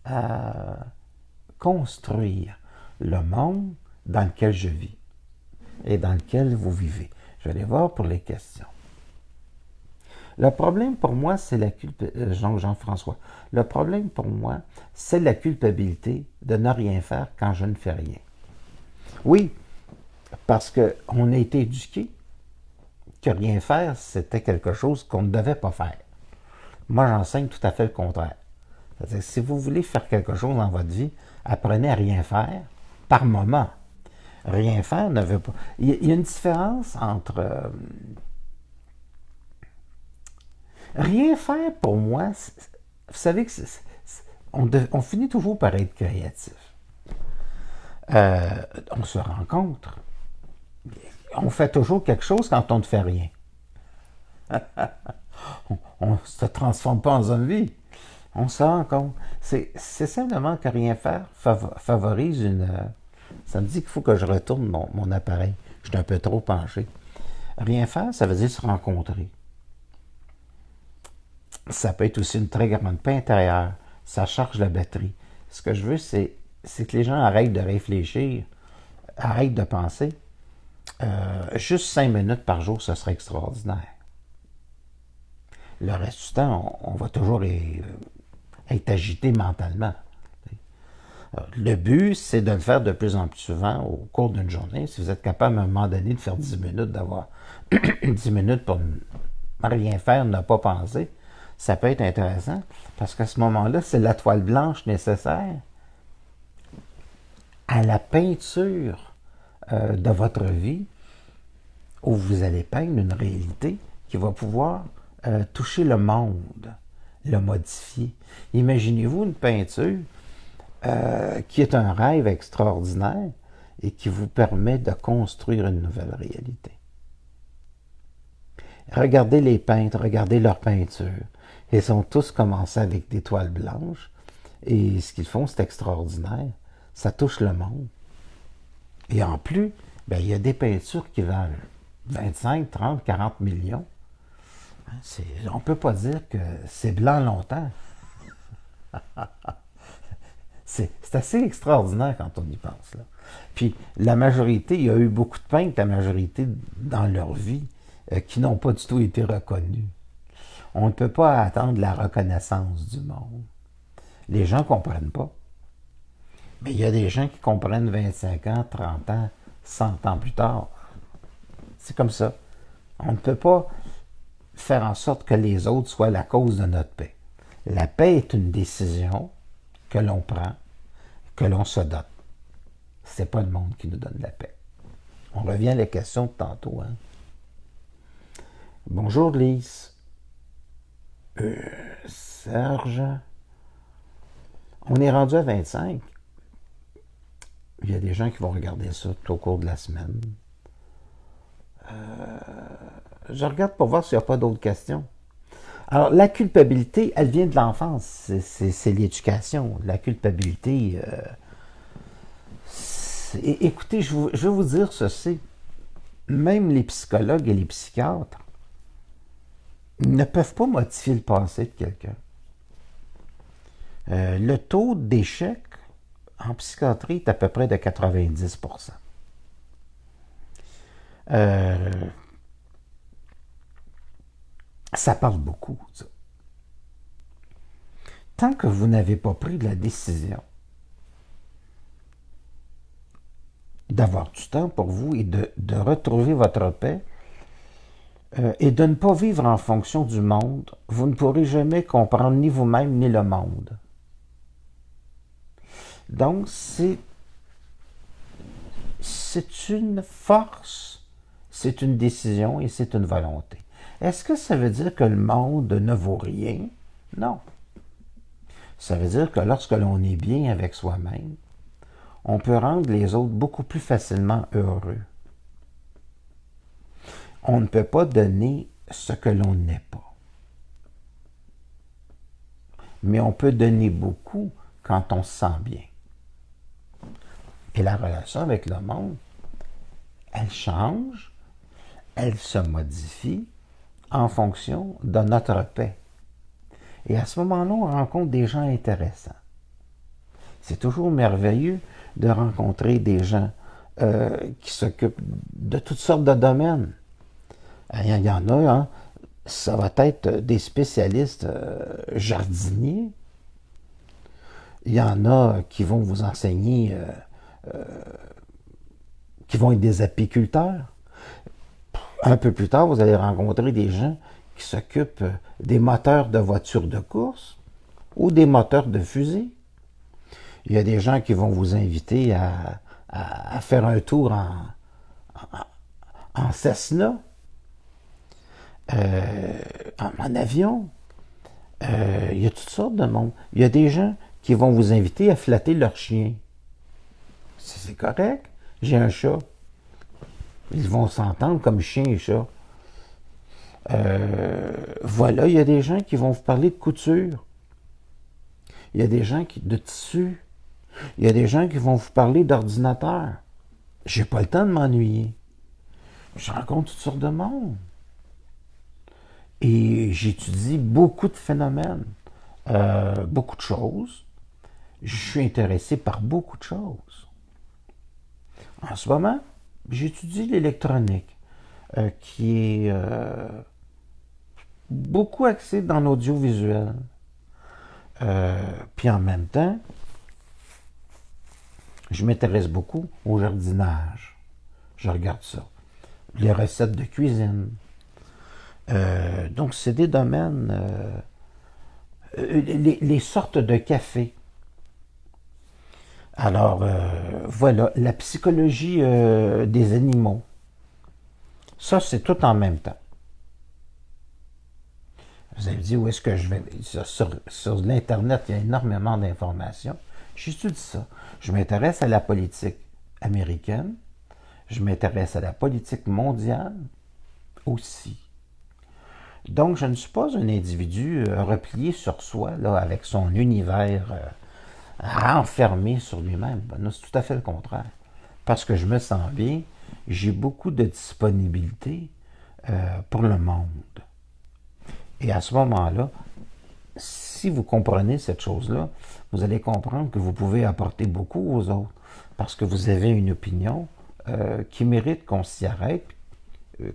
Speaker 1: à construire le monde dans lequel je vis et dans lequel vous vivez. Je vais aller voir pour les questions. Le problème pour moi, c'est la culpabilité. Jean-François. Le problème pour moi, c'est la culpabilité de ne rien faire quand je ne fais rien. Oui, parce qu'on a été éduqué que rien faire, c'était quelque chose qu'on ne devait pas faire. Moi, j'enseigne tout à fait le contraire. C'est-à-dire que si vous voulez faire quelque chose dans votre vie, apprenez à rien faire par moment. Rien faire ne veut pas. Il y a une différence entre rien faire pour moi. Vous savez que on finit toujours par être créatif. On se rencontre. On fait toujours quelque chose quand on ne fait rien. On ne se transforme pas en zombie. On se rend compte. C'est simplement que rien faire favorise une. Ça me dit qu'il faut que je retourne mon appareil. Je suis un peu trop penché. Rien faire, ça veut dire se rencontrer. Ça peut être aussi une très grande paix intérieure. Ça charge la batterie. Ce que je veux, c'est que les gens arrêtent de réfléchir, arrêtent de penser. Juste 5 minutes par jour, ce serait extraordinaire. Le reste du temps, on va toujours être agité mentalement. Le but, c'est de le faire de plus en plus souvent au cours d'une journée. Si vous êtes capable à un moment donné de faire 10 minutes, d'avoir 10 minutes pour rien faire, ne pas penser, ça peut être intéressant parce qu'à ce moment-là, c'est la toile blanche nécessaire à la peinture de votre vie où vous allez peindre une réalité qui va pouvoir toucher le monde, le modifier. Imaginez-vous une peinture qui est un rêve extraordinaire et qui vous permet de construire une nouvelle réalité. Regardez les peintres, regardez leurs peintures. Ils ont tous commencé avec des toiles blanches et ce qu'ils font, c'est extraordinaire. Ça touche le monde. Et en plus, il y a des peintures qui valent 25, 30, 40 millions. On ne peut pas dire que c'est blanc longtemps. C'est assez extraordinaire quand on y pense. Là. Puis la majorité, il y a eu beaucoup de peintres, la majorité dans leur vie, qui n'ont pas du tout été reconnus. On ne peut pas attendre la reconnaissance du monde. Les gens ne comprennent pas. Mais il y a des gens qui comprennent 25 ans, 30 ans, 100 ans plus tard. C'est comme ça. On ne peut pas faire en sorte que les autres soient la cause de notre paix. La paix est une décision que l'on prend, que l'on se donne. Ce n'est pas le monde qui nous donne la paix. On revient à la question de tantôt. Hein? Bonjour Lise. Serge. On est rendu à 25. Il y a des gens qui vont regarder ça tout au cours de la semaine. Je regarde pour voir s'il n'y a pas d'autres questions. Alors, la culpabilité, elle vient de l'enfance. C'est l'éducation. La culpabilité... écoutez, je vais vous dire ceci. Même les psychologues et les psychiatres ne peuvent pas modifier le passé de quelqu'un. Le taux d'échec en psychiatrie est à peu près de 90%. Ça parle beaucoup, ça. Tant que vous n'avez pas pris la décision d'avoir du temps pour vous et de retrouver votre paix et de ne pas vivre en fonction du monde, vous ne pourrez jamais comprendre ni vous-même ni le monde. Donc, c'est une force, c'est une décision et c'est une volonté. Est-ce que ça veut dire que le monde ne vaut rien? Non. Ça veut dire que lorsque l'on est bien avec soi-même, on peut rendre les autres beaucoup plus facilement heureux. On ne peut pas donner ce que l'on n'est pas. Mais on peut donner beaucoup quand on se sent bien. Et la relation avec le monde, elle change, elle se modifie en fonction de notre paix. Et à ce moment-là, on rencontre des gens intéressants. C'est toujours merveilleux de rencontrer des gens qui s'occupent de toutes sortes de domaines. Il y en a, hein, ça va être des spécialistes jardiniers. Il y en a qui vont vous enseigner, qui vont être des apiculteurs. Un peu plus tard, vous allez rencontrer des gens qui s'occupent des moteurs de voitures de course ou des moteurs de fusée. Il y a des gens qui vont vous inviter à faire un tour en Cessna, en avion. Il y a toutes sortes de monde. Il y a des gens qui vont vous inviter à flatter leur chien. C'est correct. J'ai un chat. Ils vont s'entendre comme chien et chat. Voilà, il y a des gens qui vont vous parler de couture. Il y a des gens de tissu. Il y a des gens qui vont vous parler d'ordinateur. J'ai pas le temps de m'ennuyer. Je rencontre toutes sortes de monde. Et j'étudie beaucoup de phénomènes, beaucoup de choses. Je suis intéressé par beaucoup de choses. En ce moment, j'étudie l'électronique, qui est beaucoup axé dans l'audiovisuel. Puis en même temps, je m'intéresse beaucoup au jardinage. Je regarde ça. Les recettes de cuisine. Donc, c'est des domaines... les sortes de café. Alors, voilà, la psychologie des animaux. Ça, c'est tout en même temps. Vous avez dit, où est-ce que je vais? Sur l'Internet, il y a énormément d'informations. J'étudie ça. Je m'intéresse à la politique américaine. Je m'intéresse à la politique mondiale aussi. Donc, je ne suis pas un individu replié sur soi, là, avec son univers renfermé sur lui-même. Ben, non, c'est tout à fait le contraire. Parce que je me sens bien, j'ai beaucoup de disponibilité pour le monde. Et à ce moment-là, si vous comprenez cette chose-là, vous allez comprendre que vous pouvez apporter beaucoup aux autres. Parce que vous avez une opinion qui mérite qu'on s'y arrête,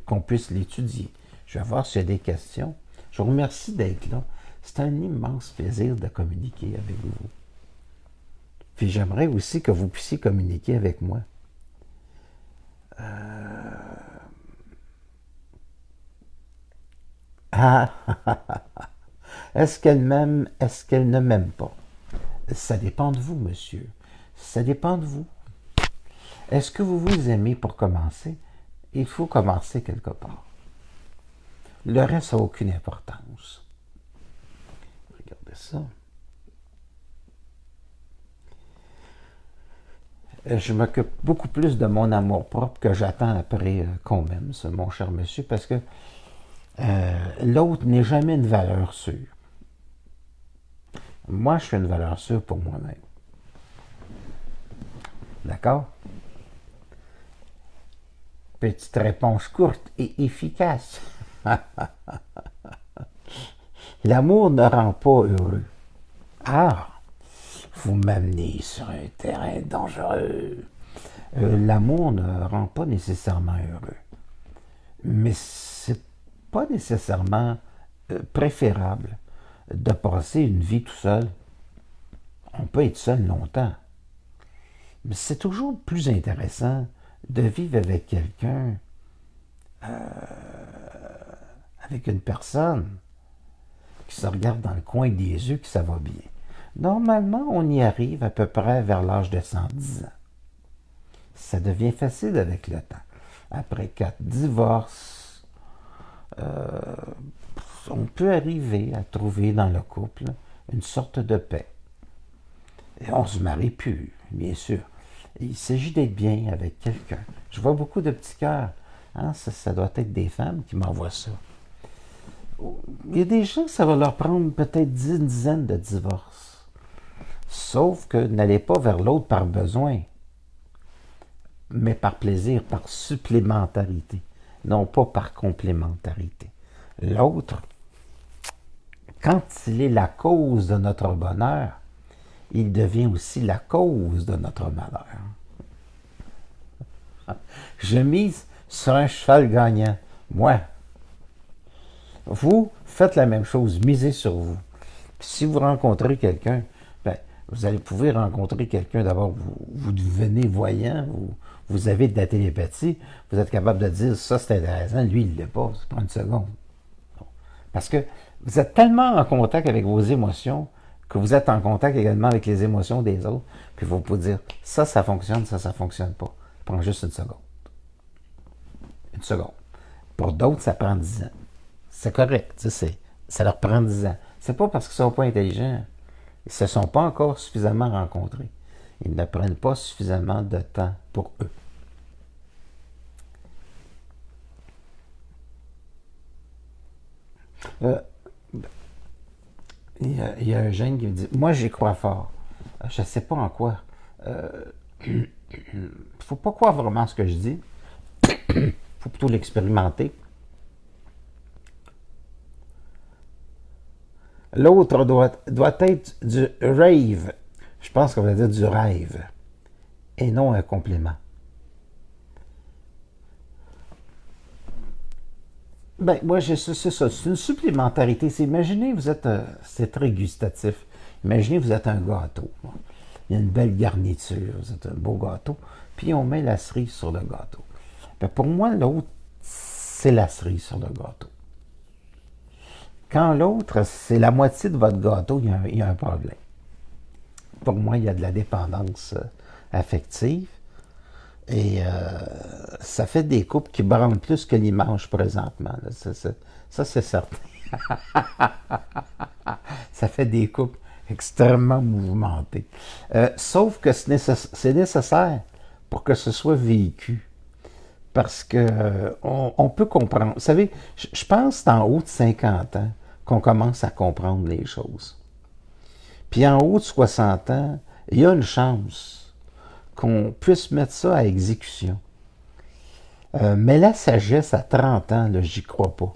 Speaker 1: qu'on puisse l'étudier. Je vais voir s'il y a des questions. Je vous remercie d'être là. C'est un immense plaisir de communiquer avec vous. Puis j'aimerais aussi que vous puissiez communiquer avec moi. Ah, est-ce qu'elle m'aime? Est-ce qu'elle ne m'aime pas? Ça dépend de vous, monsieur. Ça dépend de vous. Est-ce que vous vous aimez pour commencer? Il faut commencer quelque part. Le reste n'a aucune importance. Regardez ça. Je m'occupe beaucoup plus de mon amour-propre que j'attends après qu'on m'aime, mon cher monsieur, parce que l'autre n'est jamais une valeur sûre. Moi, je suis une valeur sûre pour moi-même. D'accord? Petite réponse courte et efficace. L'amour ne rend pas heureux. Ah, vous m'amenez sur un terrain dangereux. L'amour ne rend pas nécessairement heureux. Mais c'est pas nécessairement préférable de passer une vie tout seul. On peut être seul longtemps. Mais c'est toujours plus intéressant de vivre avec quelqu'un, avec une personne qui se regarde dans le coin des yeux que ça va bien. Normalement, on y arrive à peu près vers l'âge de 110 ans. Ça devient facile avec le temps. Après 4 divorces, on peut arriver à trouver dans le couple une sorte de paix. Et on ne se marie plus, bien sûr. Il s'agit d'être bien avec quelqu'un. Je vois beaucoup de petits cœurs. Hein, ça doit être des femmes qui m'envoient ça. Il y a des gens, ça va leur prendre peut-être une dizaine de divorces. Sauf que n'allez pas vers l'autre par besoin, mais par plaisir, par supplémentarité, non pas par complémentarité. L'autre, quand il est la cause de notre bonheur, il devient aussi la cause de notre malheur. Je mise sur un cheval gagnant. Moi, Vous faites la même chose, misez sur vous. Puis si vous rencontrez quelqu'un, ben, vous allez pouvoir rencontrer quelqu'un, d'abord, vous devenez voyant, vous avez de la télépathie, vous êtes capable de dire ça c'est intéressant, lui il ne l'est pas, c'est pas une seconde. Parce que vous êtes tellement en contact avec vos émotions que vous êtes en contact également avec les émotions des autres, puis vous pouvez dire ça fonctionne, ça fonctionne pas. Ça prend juste une seconde. Une seconde. Pour d'autres, ça prend 10 ans. C'est correct, ça leur prend 10 ans. C'est pas parce qu'ils sont pas intelligents. Ils se sont pas encore suffisamment rencontrés. Ils ne prennent pas suffisamment de temps pour eux. Euh, il y a un jeune qui me dit moi, j'y crois fort. Je ne sais pas en quoi. Il ne faut pas croire vraiment ce que je dis. Il faut plutôt l'expérimenter. L'autre doit être du rave. Je pense qu'on va dire du rêve. Et non un complément. Ben, moi, c'est ça. C'est une supplémentarité. Imaginez, vous êtes. C'est très gustatif. Imaginez, vous êtes un gâteau. Il y a une belle garniture. Vous êtes un beau gâteau. Puis on met la cerise sur le gâteau. Ben, pour moi, l'autre, c'est la cerise sur le gâteau. Quand l'autre, c'est la moitié de votre gâteau, il y a un problème. Pour moi, il y a de la dépendance affective. Et ça fait des couples qui branlent plus que l'image présentement. Là. Ça, c'est certain. Ça fait des couples extrêmement mouvementés. Sauf que c'est nécessaire pour que ce soit vécu. Parce que on peut comprendre. Vous savez, je pense que c'est en haut de 50 ans qu'on commence à comprendre les choses. Puis en haut de 60 ans, il y a une chance qu'on puisse mettre ça à exécution. Mais la sagesse à 30 ans, là, j'y crois pas.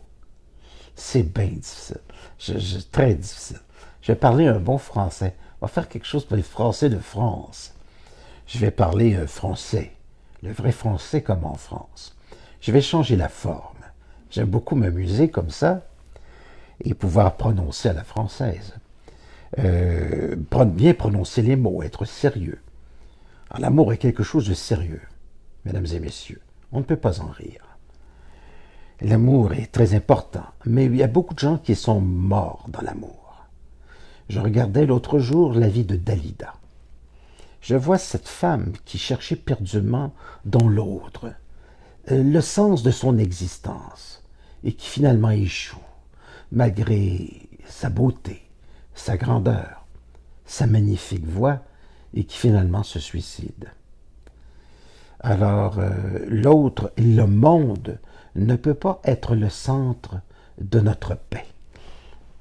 Speaker 1: C'est bien difficile. Très difficile. Je vais parler un bon français. On va faire quelque chose pour les Français de France. Je vais parler français. Le vrai français comme en France. Je vais changer la forme. J'aime beaucoup m'amuser comme ça et pouvoir prononcer à la française. Bien prononcer les mots, être sérieux. Alors, l'amour est quelque chose de sérieux, mesdames et messieurs. On ne peut pas en rire. L'amour est très important, mais il y a beaucoup de gens qui sont morts dans l'amour. Je regardais l'autre jour la vie de Dalida. Je vois cette femme qui cherchait perdument dans l'autre le sens de son existence et qui finalement échoue, malgré sa beauté, sa grandeur, sa magnifique voix, et qui finalement se suicide. Alors, l'autre, le monde, ne peut pas être le centre de notre paix.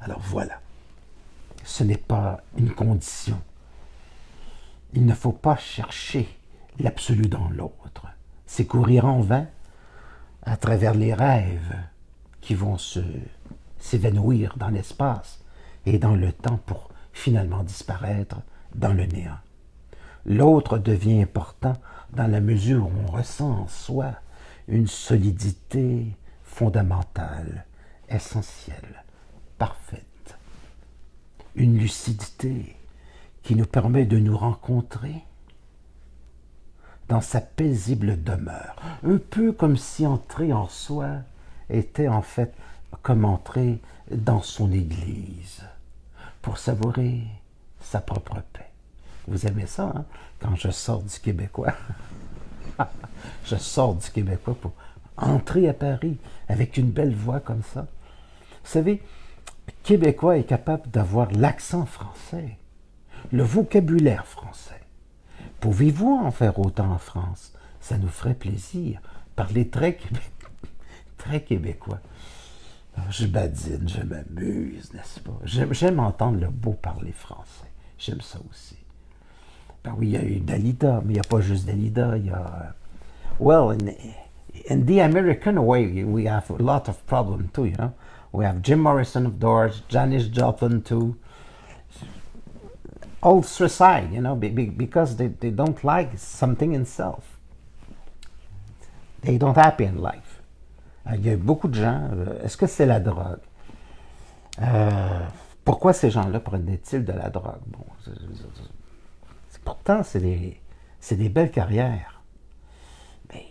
Speaker 1: Alors voilà, ce n'est pas une condition. Il ne faut pas chercher l'absolu dans l'autre. C'est courir en vain à travers les rêves qui vont s'évanouir dans l'espace et dans le temps pour finalement disparaître dans le néant. L'autre devient important dans la mesure où on ressent en soi une solidité fondamentale, essentielle, parfaite, une lucidité qui nous permet de nous rencontrer dans sa paisible demeure, un peu comme si entrer en soi était en fait comme entrer dans son église pour savourer sa propre paix. Vous aimez ça, hein? Quand je sors du Québécois, je sors du Québécois pour entrer à Paris avec une belle voix comme ça. Vous savez, Québécois est capable d'avoir l'accent français, le vocabulaire français. Pouvez-vous en faire autant en France? Ça nous ferait plaisir. Parler très québécois. Je badine, je m'amuse, n'est-ce pas? J'aime entendre le beau parler français. J'aime ça aussi. Ben oui, il y a eu Dalida, mais il n'y a pas juste Dalida. Il y a... Well, in the American way, we have a lot of problems too, you know? We have Jim Morrison of Doors, Janis Joplin too. All suicide, you know, because they don't like something in self. They don't happy in life. Il y a beaucoup de gens, est-ce que c'est la drogue? Euh, Pourquoi ces gens-là prenaient-ils de la drogue? Bon, pourtant, c'est des belles carrières. Mais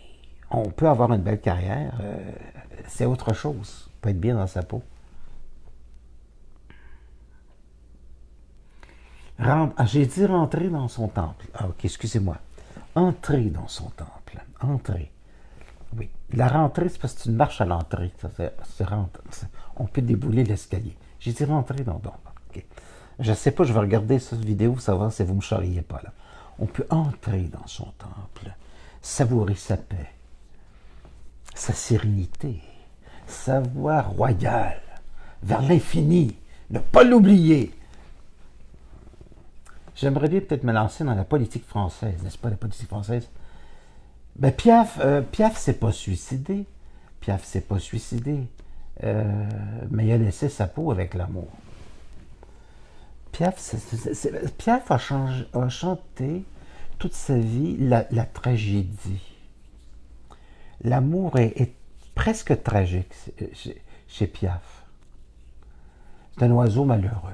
Speaker 1: on peut avoir une belle carrière, c'est autre chose. On peut être bien dans sa peau. J'ai dit rentrer dans son temple. Ah, ok, excusez-moi. Entrer dans son temple. Entrer. Oui. La rentrée, c'est parce que c'est une marche à l'entrée. On peut débouler l'escalier. J'ai dit rentrer dans. Bon, ok. Je sais pas, je vais regarder cette vidéo pour savoir si vous me charriez pas là. On peut entrer dans son temple, savourer sa paix, sa sérénité, sa voix royale, vers l'infini, ne pas l'oublier. J'aimerais bien peut-être me lancer dans la politique française, n'est-ce pas, la politique française? Ben, Piaf s'est pas suicidé. Piaf s'est pas suicidé. Mais il a laissé sa peau avec l'amour. Piaf a chanté toute sa vie la tragédie. L'amour est presque tragique chez Piaf. C'est un oiseau malheureux.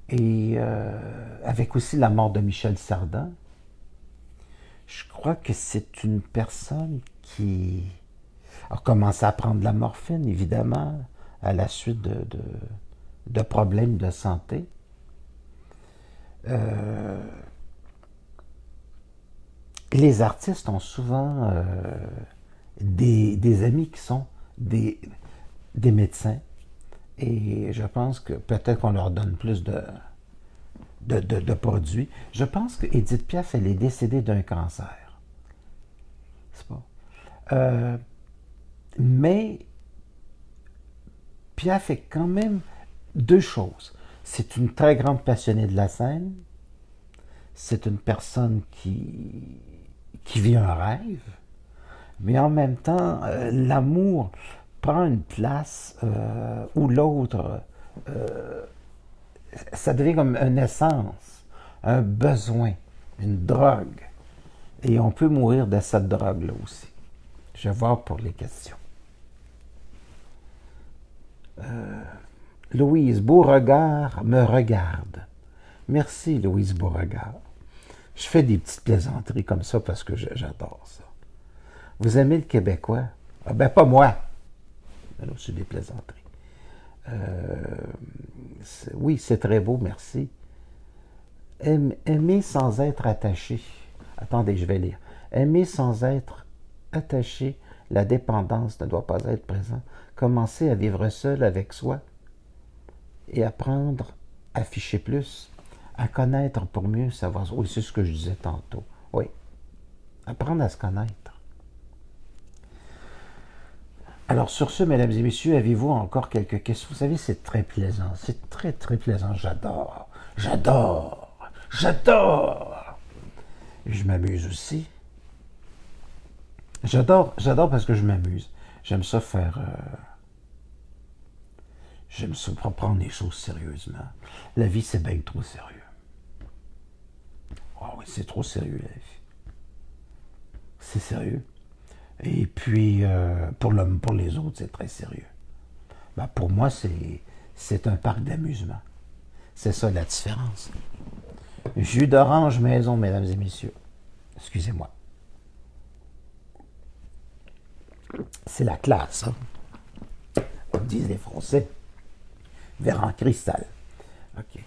Speaker 1: Et avec aussi la mort de Michel Sardin, je crois que c'est une personne qui a commencé à prendre de la morphine, évidemment, à la suite de problèmes de santé. Les artistes ont souvent des amis qui sont des médecins. Et je pense que peut-être qu'on leur donne plus de produits. Je pense qu'Édith Piaf, elle est décédée d'un cancer. C'est pas. Mais Piaf est quand même deux choses. C'est une très grande passionnée de la scène. C'est une personne qui vit un rêve. Mais en même temps, l'amour prend une place où l'autre, ça devient comme une essence, un besoin, une drogue. Et on peut mourir de cette drogue-là aussi. Je vais voir pour les questions. Louise Beauregard me regarde. Merci, Louise Beauregard. Je fais des petites plaisanteries comme ça parce que j'adore ça. Vous aimez le Québécois? Ah ben, pas moi. Alors, c'est des plaisanteries. Oui, c'est très beau, merci. Aimer sans être attaché. Attendez, je vais lire. Aimer sans être attaché, la dépendance ne doit pas être présente. Commencer à vivre seul avec soi et apprendre à ficher plus, à connaître pour mieux savoir. Oui, c'est ce que je disais tantôt. Oui. Apprendre à se connaître. Alors, sur ce, mesdames et messieurs, avez-vous encore quelques questions? Vous savez, c'est très plaisant. C'est très, très plaisant. J'adore. J'adore. J'adore. Je m'amuse aussi. J'adore parce que je m'amuse. J'aime ça faire... J'aime ça prendre les choses sérieusement. La vie, c'est bien trop sérieux. Oh oui, c'est trop sérieux, la vie. C'est sérieux. Et puis, pour les autres, c'est très sérieux. Ben, pour moi, c'est un parc d'amusement. C'est ça la différence. Jus d'orange maison, mesdames et messieurs. Excusez-moi. C'est la classe, hein? Comme disent les Français. Verre en cristal. OK.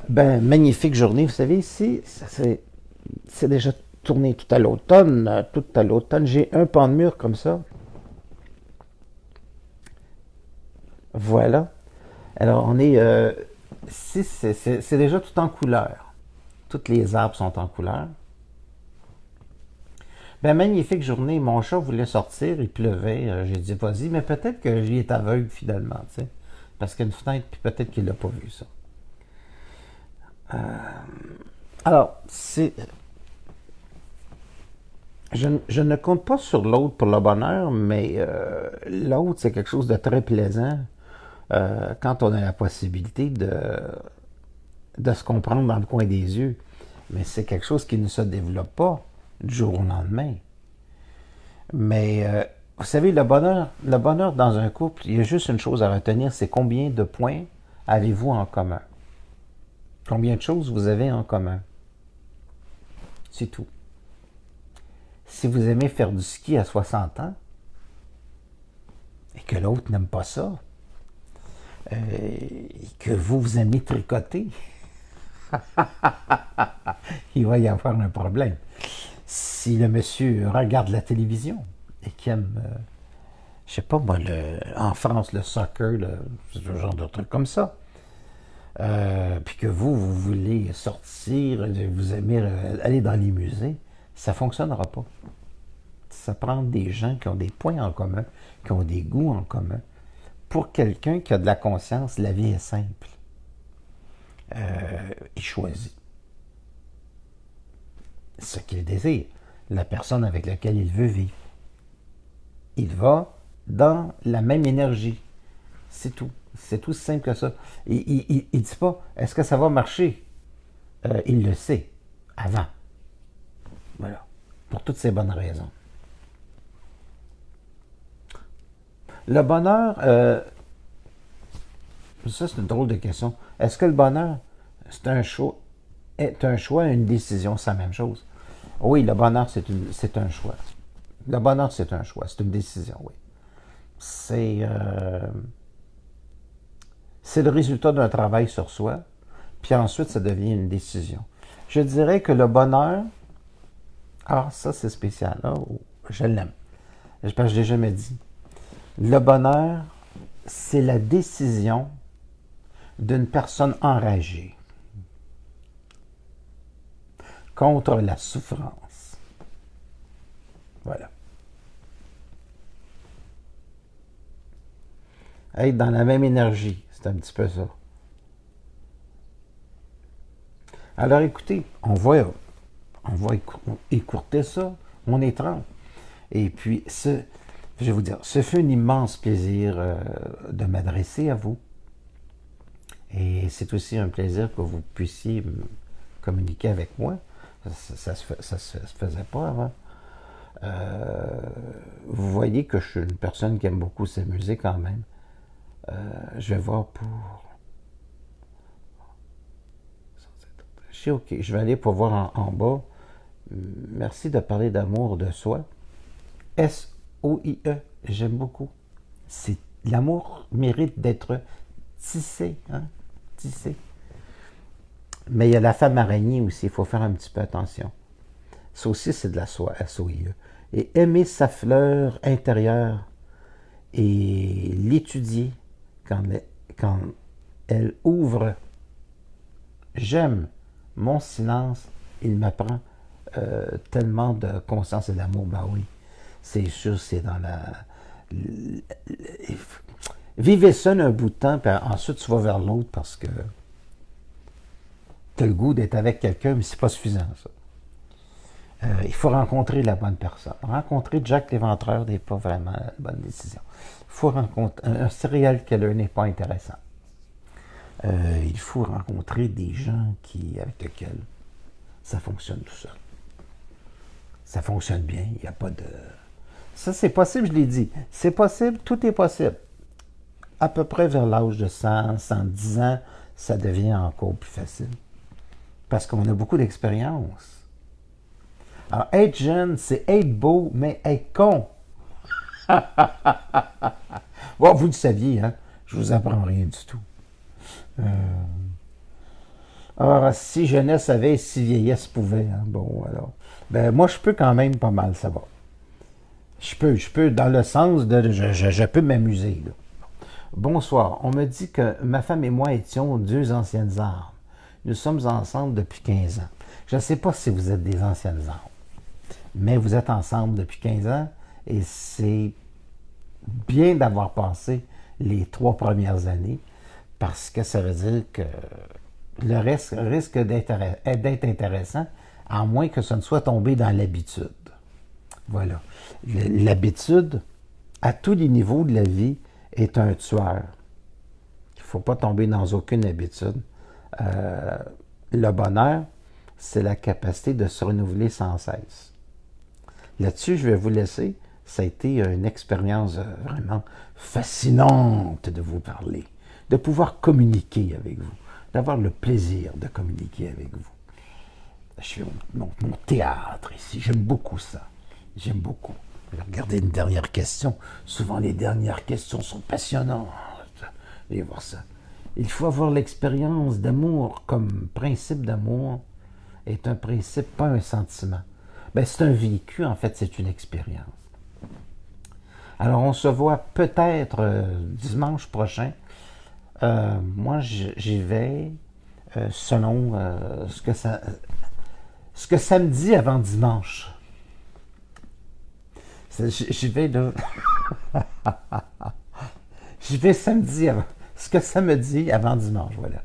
Speaker 1: Ben, magnifique journée. Vous savez, ici, c'est déjà tourné tout à l'automne. Tout à l'automne, j'ai un pan de mur comme ça. Voilà. Alors, on est... c'est déjà tout en couleur. Toutes les arbres sont en couleur. Ben, magnifique journée. Mon chat voulait sortir, il pleuvait. J'ai dit, vas-y, mais peut-être que j'y est aveugle finalement, tu sais. Parce qu'il y a une fenêtre, puis peut-être qu'il l'a pas vu, ça. Alors, je ne compte pas sur l'autre pour le bonheur, mais l'autre, c'est quelque chose de très plaisant quand on a la possibilité de se comprendre dans le coin des yeux. Mais c'est quelque chose qui ne se développe pas du jour au lendemain. Mais Vous savez, le bonheur dans un couple, il y a juste une chose à retenir, c'est combien de points avez-vous en commun. Combien de choses vous avez en commun. C'est tout. Si vous aimez faire du ski à 60 ans, et que l'autre n'aime pas ça, et que vous aimez tricoter, il va y avoir un problème. Si le monsieur regarde la télévision et qui aime, je sais pas moi, en France, le soccer, ce genre de truc comme ça, puis que vous voulez sortir, vous aimez aller dans les musées, ça ne fonctionnera pas. Ça prend des gens qui ont des points en commun, qui ont des goûts en commun. Pour quelqu'un qui a de la conscience, la vie est simple. Il choisit ce qu'il désire, la personne avec laquelle il veut vivre. Il va dans la même énergie. C'est tout. C'est tout simple que ça. Il ne dit pas, est-ce que ça va marcher? Il le sait, avant. Voilà. Pour toutes ces bonnes raisons. Le bonheur, ça c'est une drôle de question. Est-ce que le bonheur, c'est un choix, une décision, c'est la même chose? Oui, le bonheur, c'est un choix. Le bonheur, c'est un choix, c'est une décision, oui. C'est le résultat d'un travail sur soi, puis ensuite, ça devient une décision. Je dirais que le bonheur, ça c'est spécial, je l'aime. Parce que je l'ai jamais dit. Le bonheur, c'est la décision d'une personne enragée contre la souffrance. Voilà. Être dans la même énergie, c'est un petit peu ça. Alors écoutez, on va écourter ça, on est 30. Et puis, je vais vous dire, ce fut un immense plaisir de m'adresser à vous. Et c'est aussi un plaisir que vous puissiez communiquer avec moi. Ça se faisait pas avant. Vous voyez que je suis une personne qui aime beaucoup s'amuser quand même. Je vais voir pour... Je suis OK. Je vais aller pour voir en bas. Merci de parler d'amour de soi. S-O-I-E. J'aime beaucoup. L'amour mérite d'être tissé. Tissé. Mais il y a la femme araignée aussi. Il faut faire un petit peu attention. Ça aussi, c'est de la soie. S-O-I-E. Et aimer sa fleur intérieure et l'étudier quand elle ouvre. J'aime mon silence. Il m'apprend tellement de conscience et d'amour. Ben oui, c'est sûr, c'est dans vivez seul un bout de temps, puis ensuite tu vas vers l'autre parce que tu as le goût d'être avec quelqu'un, mais c'est pas suffisant, ça. Il faut rencontrer la bonne personne. Rencontrer Jack l'Éventreur n'est pas vraiment la bonne décision. Il faut rencontrer un serial killer n'est pas intéressant. Il faut rencontrer des gens avec lesquels ça fonctionne tout seul. Ça fonctionne bien, il n'y a pas de... Ça, c'est possible, je l'ai dit. C'est possible, tout est possible. À peu près vers l'âge de 100, 110 ans, ça devient encore plus facile. Parce qu'on a beaucoup d'expérience. Alors, être jeune, c'est être beau, mais être con. Bon, vous le saviez, hein? Je vous apprends rien du tout. Alors, si jeunesse avait, si vieillesse pouvait, hein? Bon, alors. Ben, moi, je peux quand même pas mal, ça va. Je peux, dans le sens de... Je peux m'amuser, là. Bonsoir. On me dit que ma femme et moi étions deux anciennes âmes. Nous sommes ensemble depuis 15 ans. Je ne sais pas si vous êtes des anciennes âmes, mais vous êtes ensemble depuis 15 ans et c'est bien d'avoir passé les 3 premières années parce que ça veut dire que le reste risque d'être intéressant à moins que ça ne soit tombé dans l'habitude. Voilà. L'habitude, à tous les niveaux de la vie, est un tueur. Il ne faut pas tomber dans aucune habitude. Le bonheur, c'est la capacité de se renouveler sans cesse. Là-dessus, je vais vous laisser. Ça a été une expérience vraiment fascinante de vous parler, de pouvoir communiquer avec vous, d'avoir le plaisir de communiquer avec vous. Je fais mon théâtre ici, j'aime beaucoup ça, j'aime beaucoup. Regardez une dernière question, souvent les dernières questions sont passionnantes. Allez voir ça. Il faut avoir l'expérience d'amour comme principe d'amour est un principe, pas un sentiment. Ben, c'est un vécu, en fait, c'est une expérience. Alors, on se voit peut-être dimanche prochain. Moi, j'y vais selon ce que ça me dit avant dimanche. J'y vais de... J'y vais samedi avant. Ce que ça me dit avant dimanche, voilà.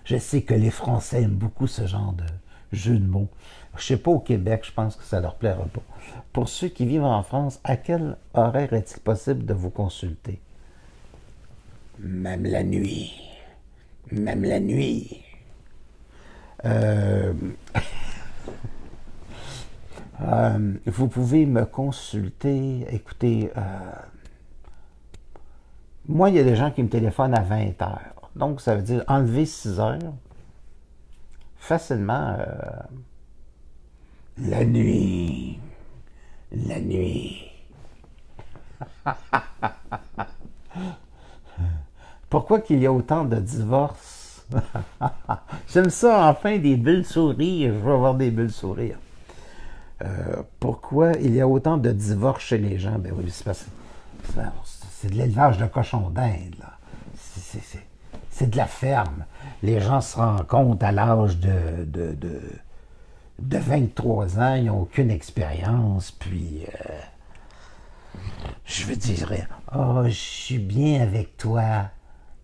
Speaker 1: Je sais que les Français aiment beaucoup ce genre de jeu de mots. Je ne sais pas au Québec, je pense que ça ne leur plaira pas. Pour ceux qui vivent en France, à quel horaire est-il possible de vous consulter? Même la nuit. Même la nuit. Vous pouvez me consulter. Écoutez, moi, il y a des gens qui me téléphonent à 20 heures. Donc, ça veut dire enlever 6 heures. Facilement, la nuit. La nuit. Pourquoi qu'il y a autant de divorces? J'aime ça, enfin, des bulles sourires. Je veux avoir des bulles sourires. Pourquoi il y a autant de divorces chez les gens? Ben oui, c'est parce que c'est de l'élevage de cochons d'Inde, là. C'est de la ferme. Les gens se rendent compte à l'âge de 23 ans, ils n'ont aucune expérience, puis je veux dire, oh, je suis bien avec toi,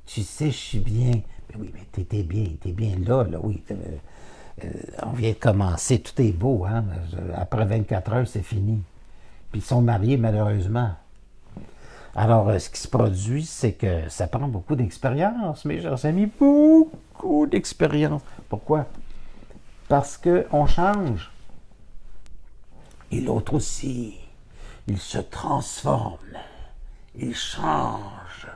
Speaker 1: tu sais, je suis bien. Ben oui, mais t'es bien là, oui. On vient de commencer, tout est beau, hein. Après 24 heures, c'est fini. Puis ils sont mariés, malheureusement. Alors, ce qui se produit, c'est que ça prend beaucoup d'expérience, mes chers amis, beaucoup d'expérience. Pourquoi? Parce qu'on change. Et l'autre aussi, il se transforme, il change.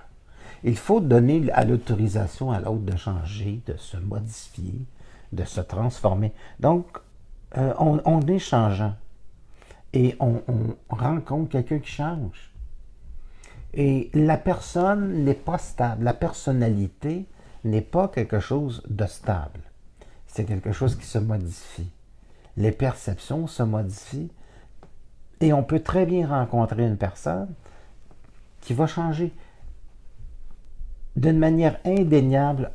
Speaker 1: Il faut donner à l'autorisation à l'autre de changer, de se modifier, de se transformer. Donc, on est changeant. Et on rencontre quelqu'un qui change. Et la personne n'est pas stable. La personnalité n'est pas quelque chose de stable. C'est quelque chose qui se modifie. Les perceptions se modifient. Et on peut très bien rencontrer une personne qui va changer. D'une manière indéniable,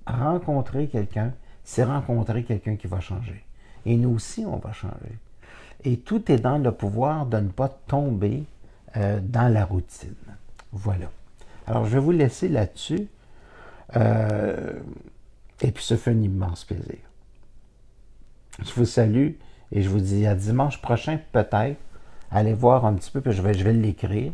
Speaker 1: rencontrer quelqu'un, c'est rencontrer quelqu'un qui va changer. Et nous aussi, on va changer. Et tout est dans le pouvoir de ne pas tomber dans la routine. Voilà. Alors, je vais vous laisser là-dessus. Et puis, ce fut un immense plaisir. Je vous salue et je vous dis à dimanche prochain, peut-être. Allez voir un petit peu, puis je vais l'écrire.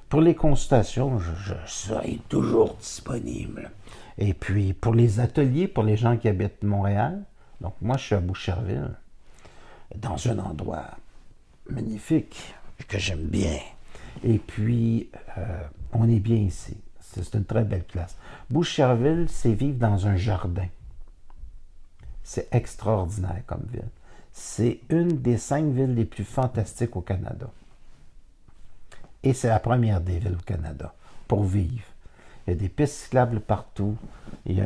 Speaker 1: Pour les consultations, je serai toujours disponible. Et puis, pour les ateliers, pour les gens qui habitent Montréal, donc moi, je suis à Boucherville, dans un endroit magnifique, que j'aime bien. Et puis, on est bien ici. C'est une très belle place. Boucherville, c'est vivre dans un jardin. C'est extraordinaire comme ville. C'est une des 5 villes les plus fantastiques au Canada. Et c'est la première des villes au Canada pour vivre. Il y a des pistes cyclables partout. Je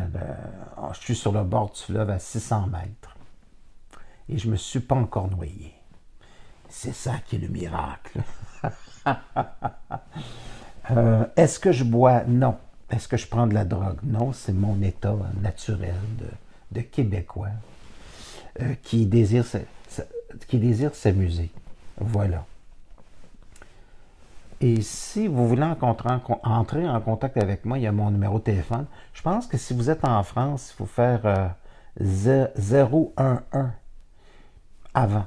Speaker 1: suis sur le bord du fleuve à 600 mètres. Et je ne me suis pas encore noyé. C'est ça qui est le miracle. Est-ce que je bois? Non. Est-ce que je prends de la drogue? Non, c'est mon état naturel de Québécois qui désire s'amuser. Voilà. Et si vous voulez entrer en contact avec moi, il y a mon numéro de téléphone. Je pense que si vous êtes en France, il faut faire 011 avant.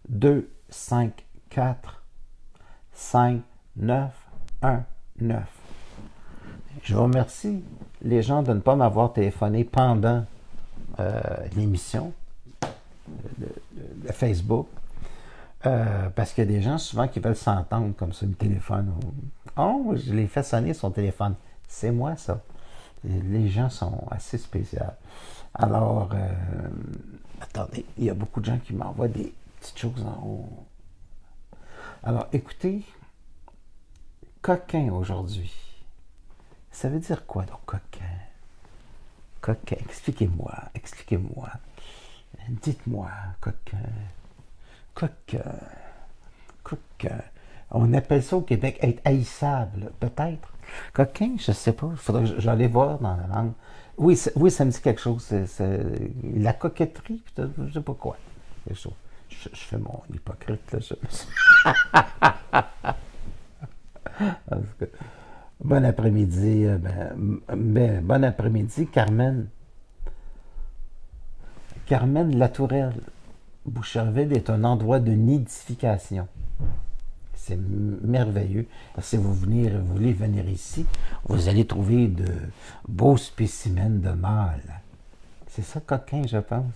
Speaker 1: 514-254-5919. Je vous remercie, les gens, de ne pas m'avoir téléphoné pendant l'émission de Facebook. Parce qu'il y a des gens souvent qui veulent s'entendre comme ça, le téléphone. Oh, je l'ai fait sonner son téléphone. C'est moi, ça. Les gens sont assez spéciaux. Alors, attendez, il y a beaucoup de gens qui m'envoient des petites choses en haut. Alors, écoutez, coquin aujourd'hui. Ça veut dire quoi, donc, coquin? Coquin, expliquez-moi, expliquez-moi. Dites-moi, coquin. Coquin. Coquin. On appelle ça au Québec être haïssable, peut-être. Coquin, je ne sais pas. Il faudrait que j'allais voir dans la langue. Oui, oui, ça me dit quelque chose. La coquetterie, peut-être, je ne sais pas quoi. Je fais mon hypocrite, là. Bon après-midi. Bon après-midi, Carmen. Carmen Latourelle. Boucherville est un endroit de nidification. C'est merveilleux. Si vous voulez venir ici, vous allez trouver de beaux spécimens de mâles. C'est ça, coquin, je pense.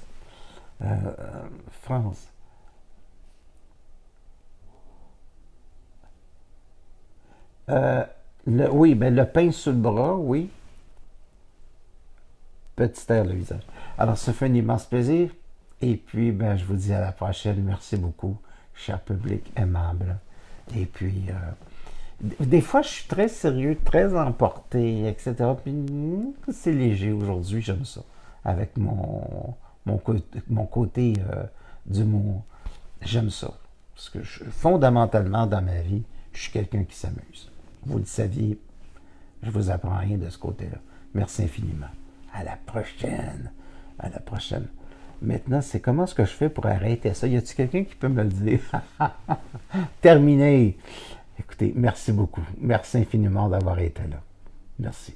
Speaker 1: France. Oui, ben le pain sur le bras, oui. Petit air le visage. Alors, ça fait un immense plaisir. Et puis, ben, je vous dis à la prochaine. Merci beaucoup, cher public aimable. Et puis, des fois, je suis très sérieux, très emporté, etc. Puis, c'est léger aujourd'hui, j'aime ça. Avec mon côté d'humour. J'aime ça. Parce que fondamentalement, dans ma vie, je suis quelqu'un qui s'amuse. Vous le saviez, je vous apprends rien de ce côté-là. Merci infiniment. À la prochaine. À la prochaine. Maintenant, c'est comment est-ce que je fais pour arrêter ça? Y a-t-il quelqu'un qui peut me le dire? Terminé. Écoutez, merci beaucoup. Merci infiniment d'avoir été là. Merci.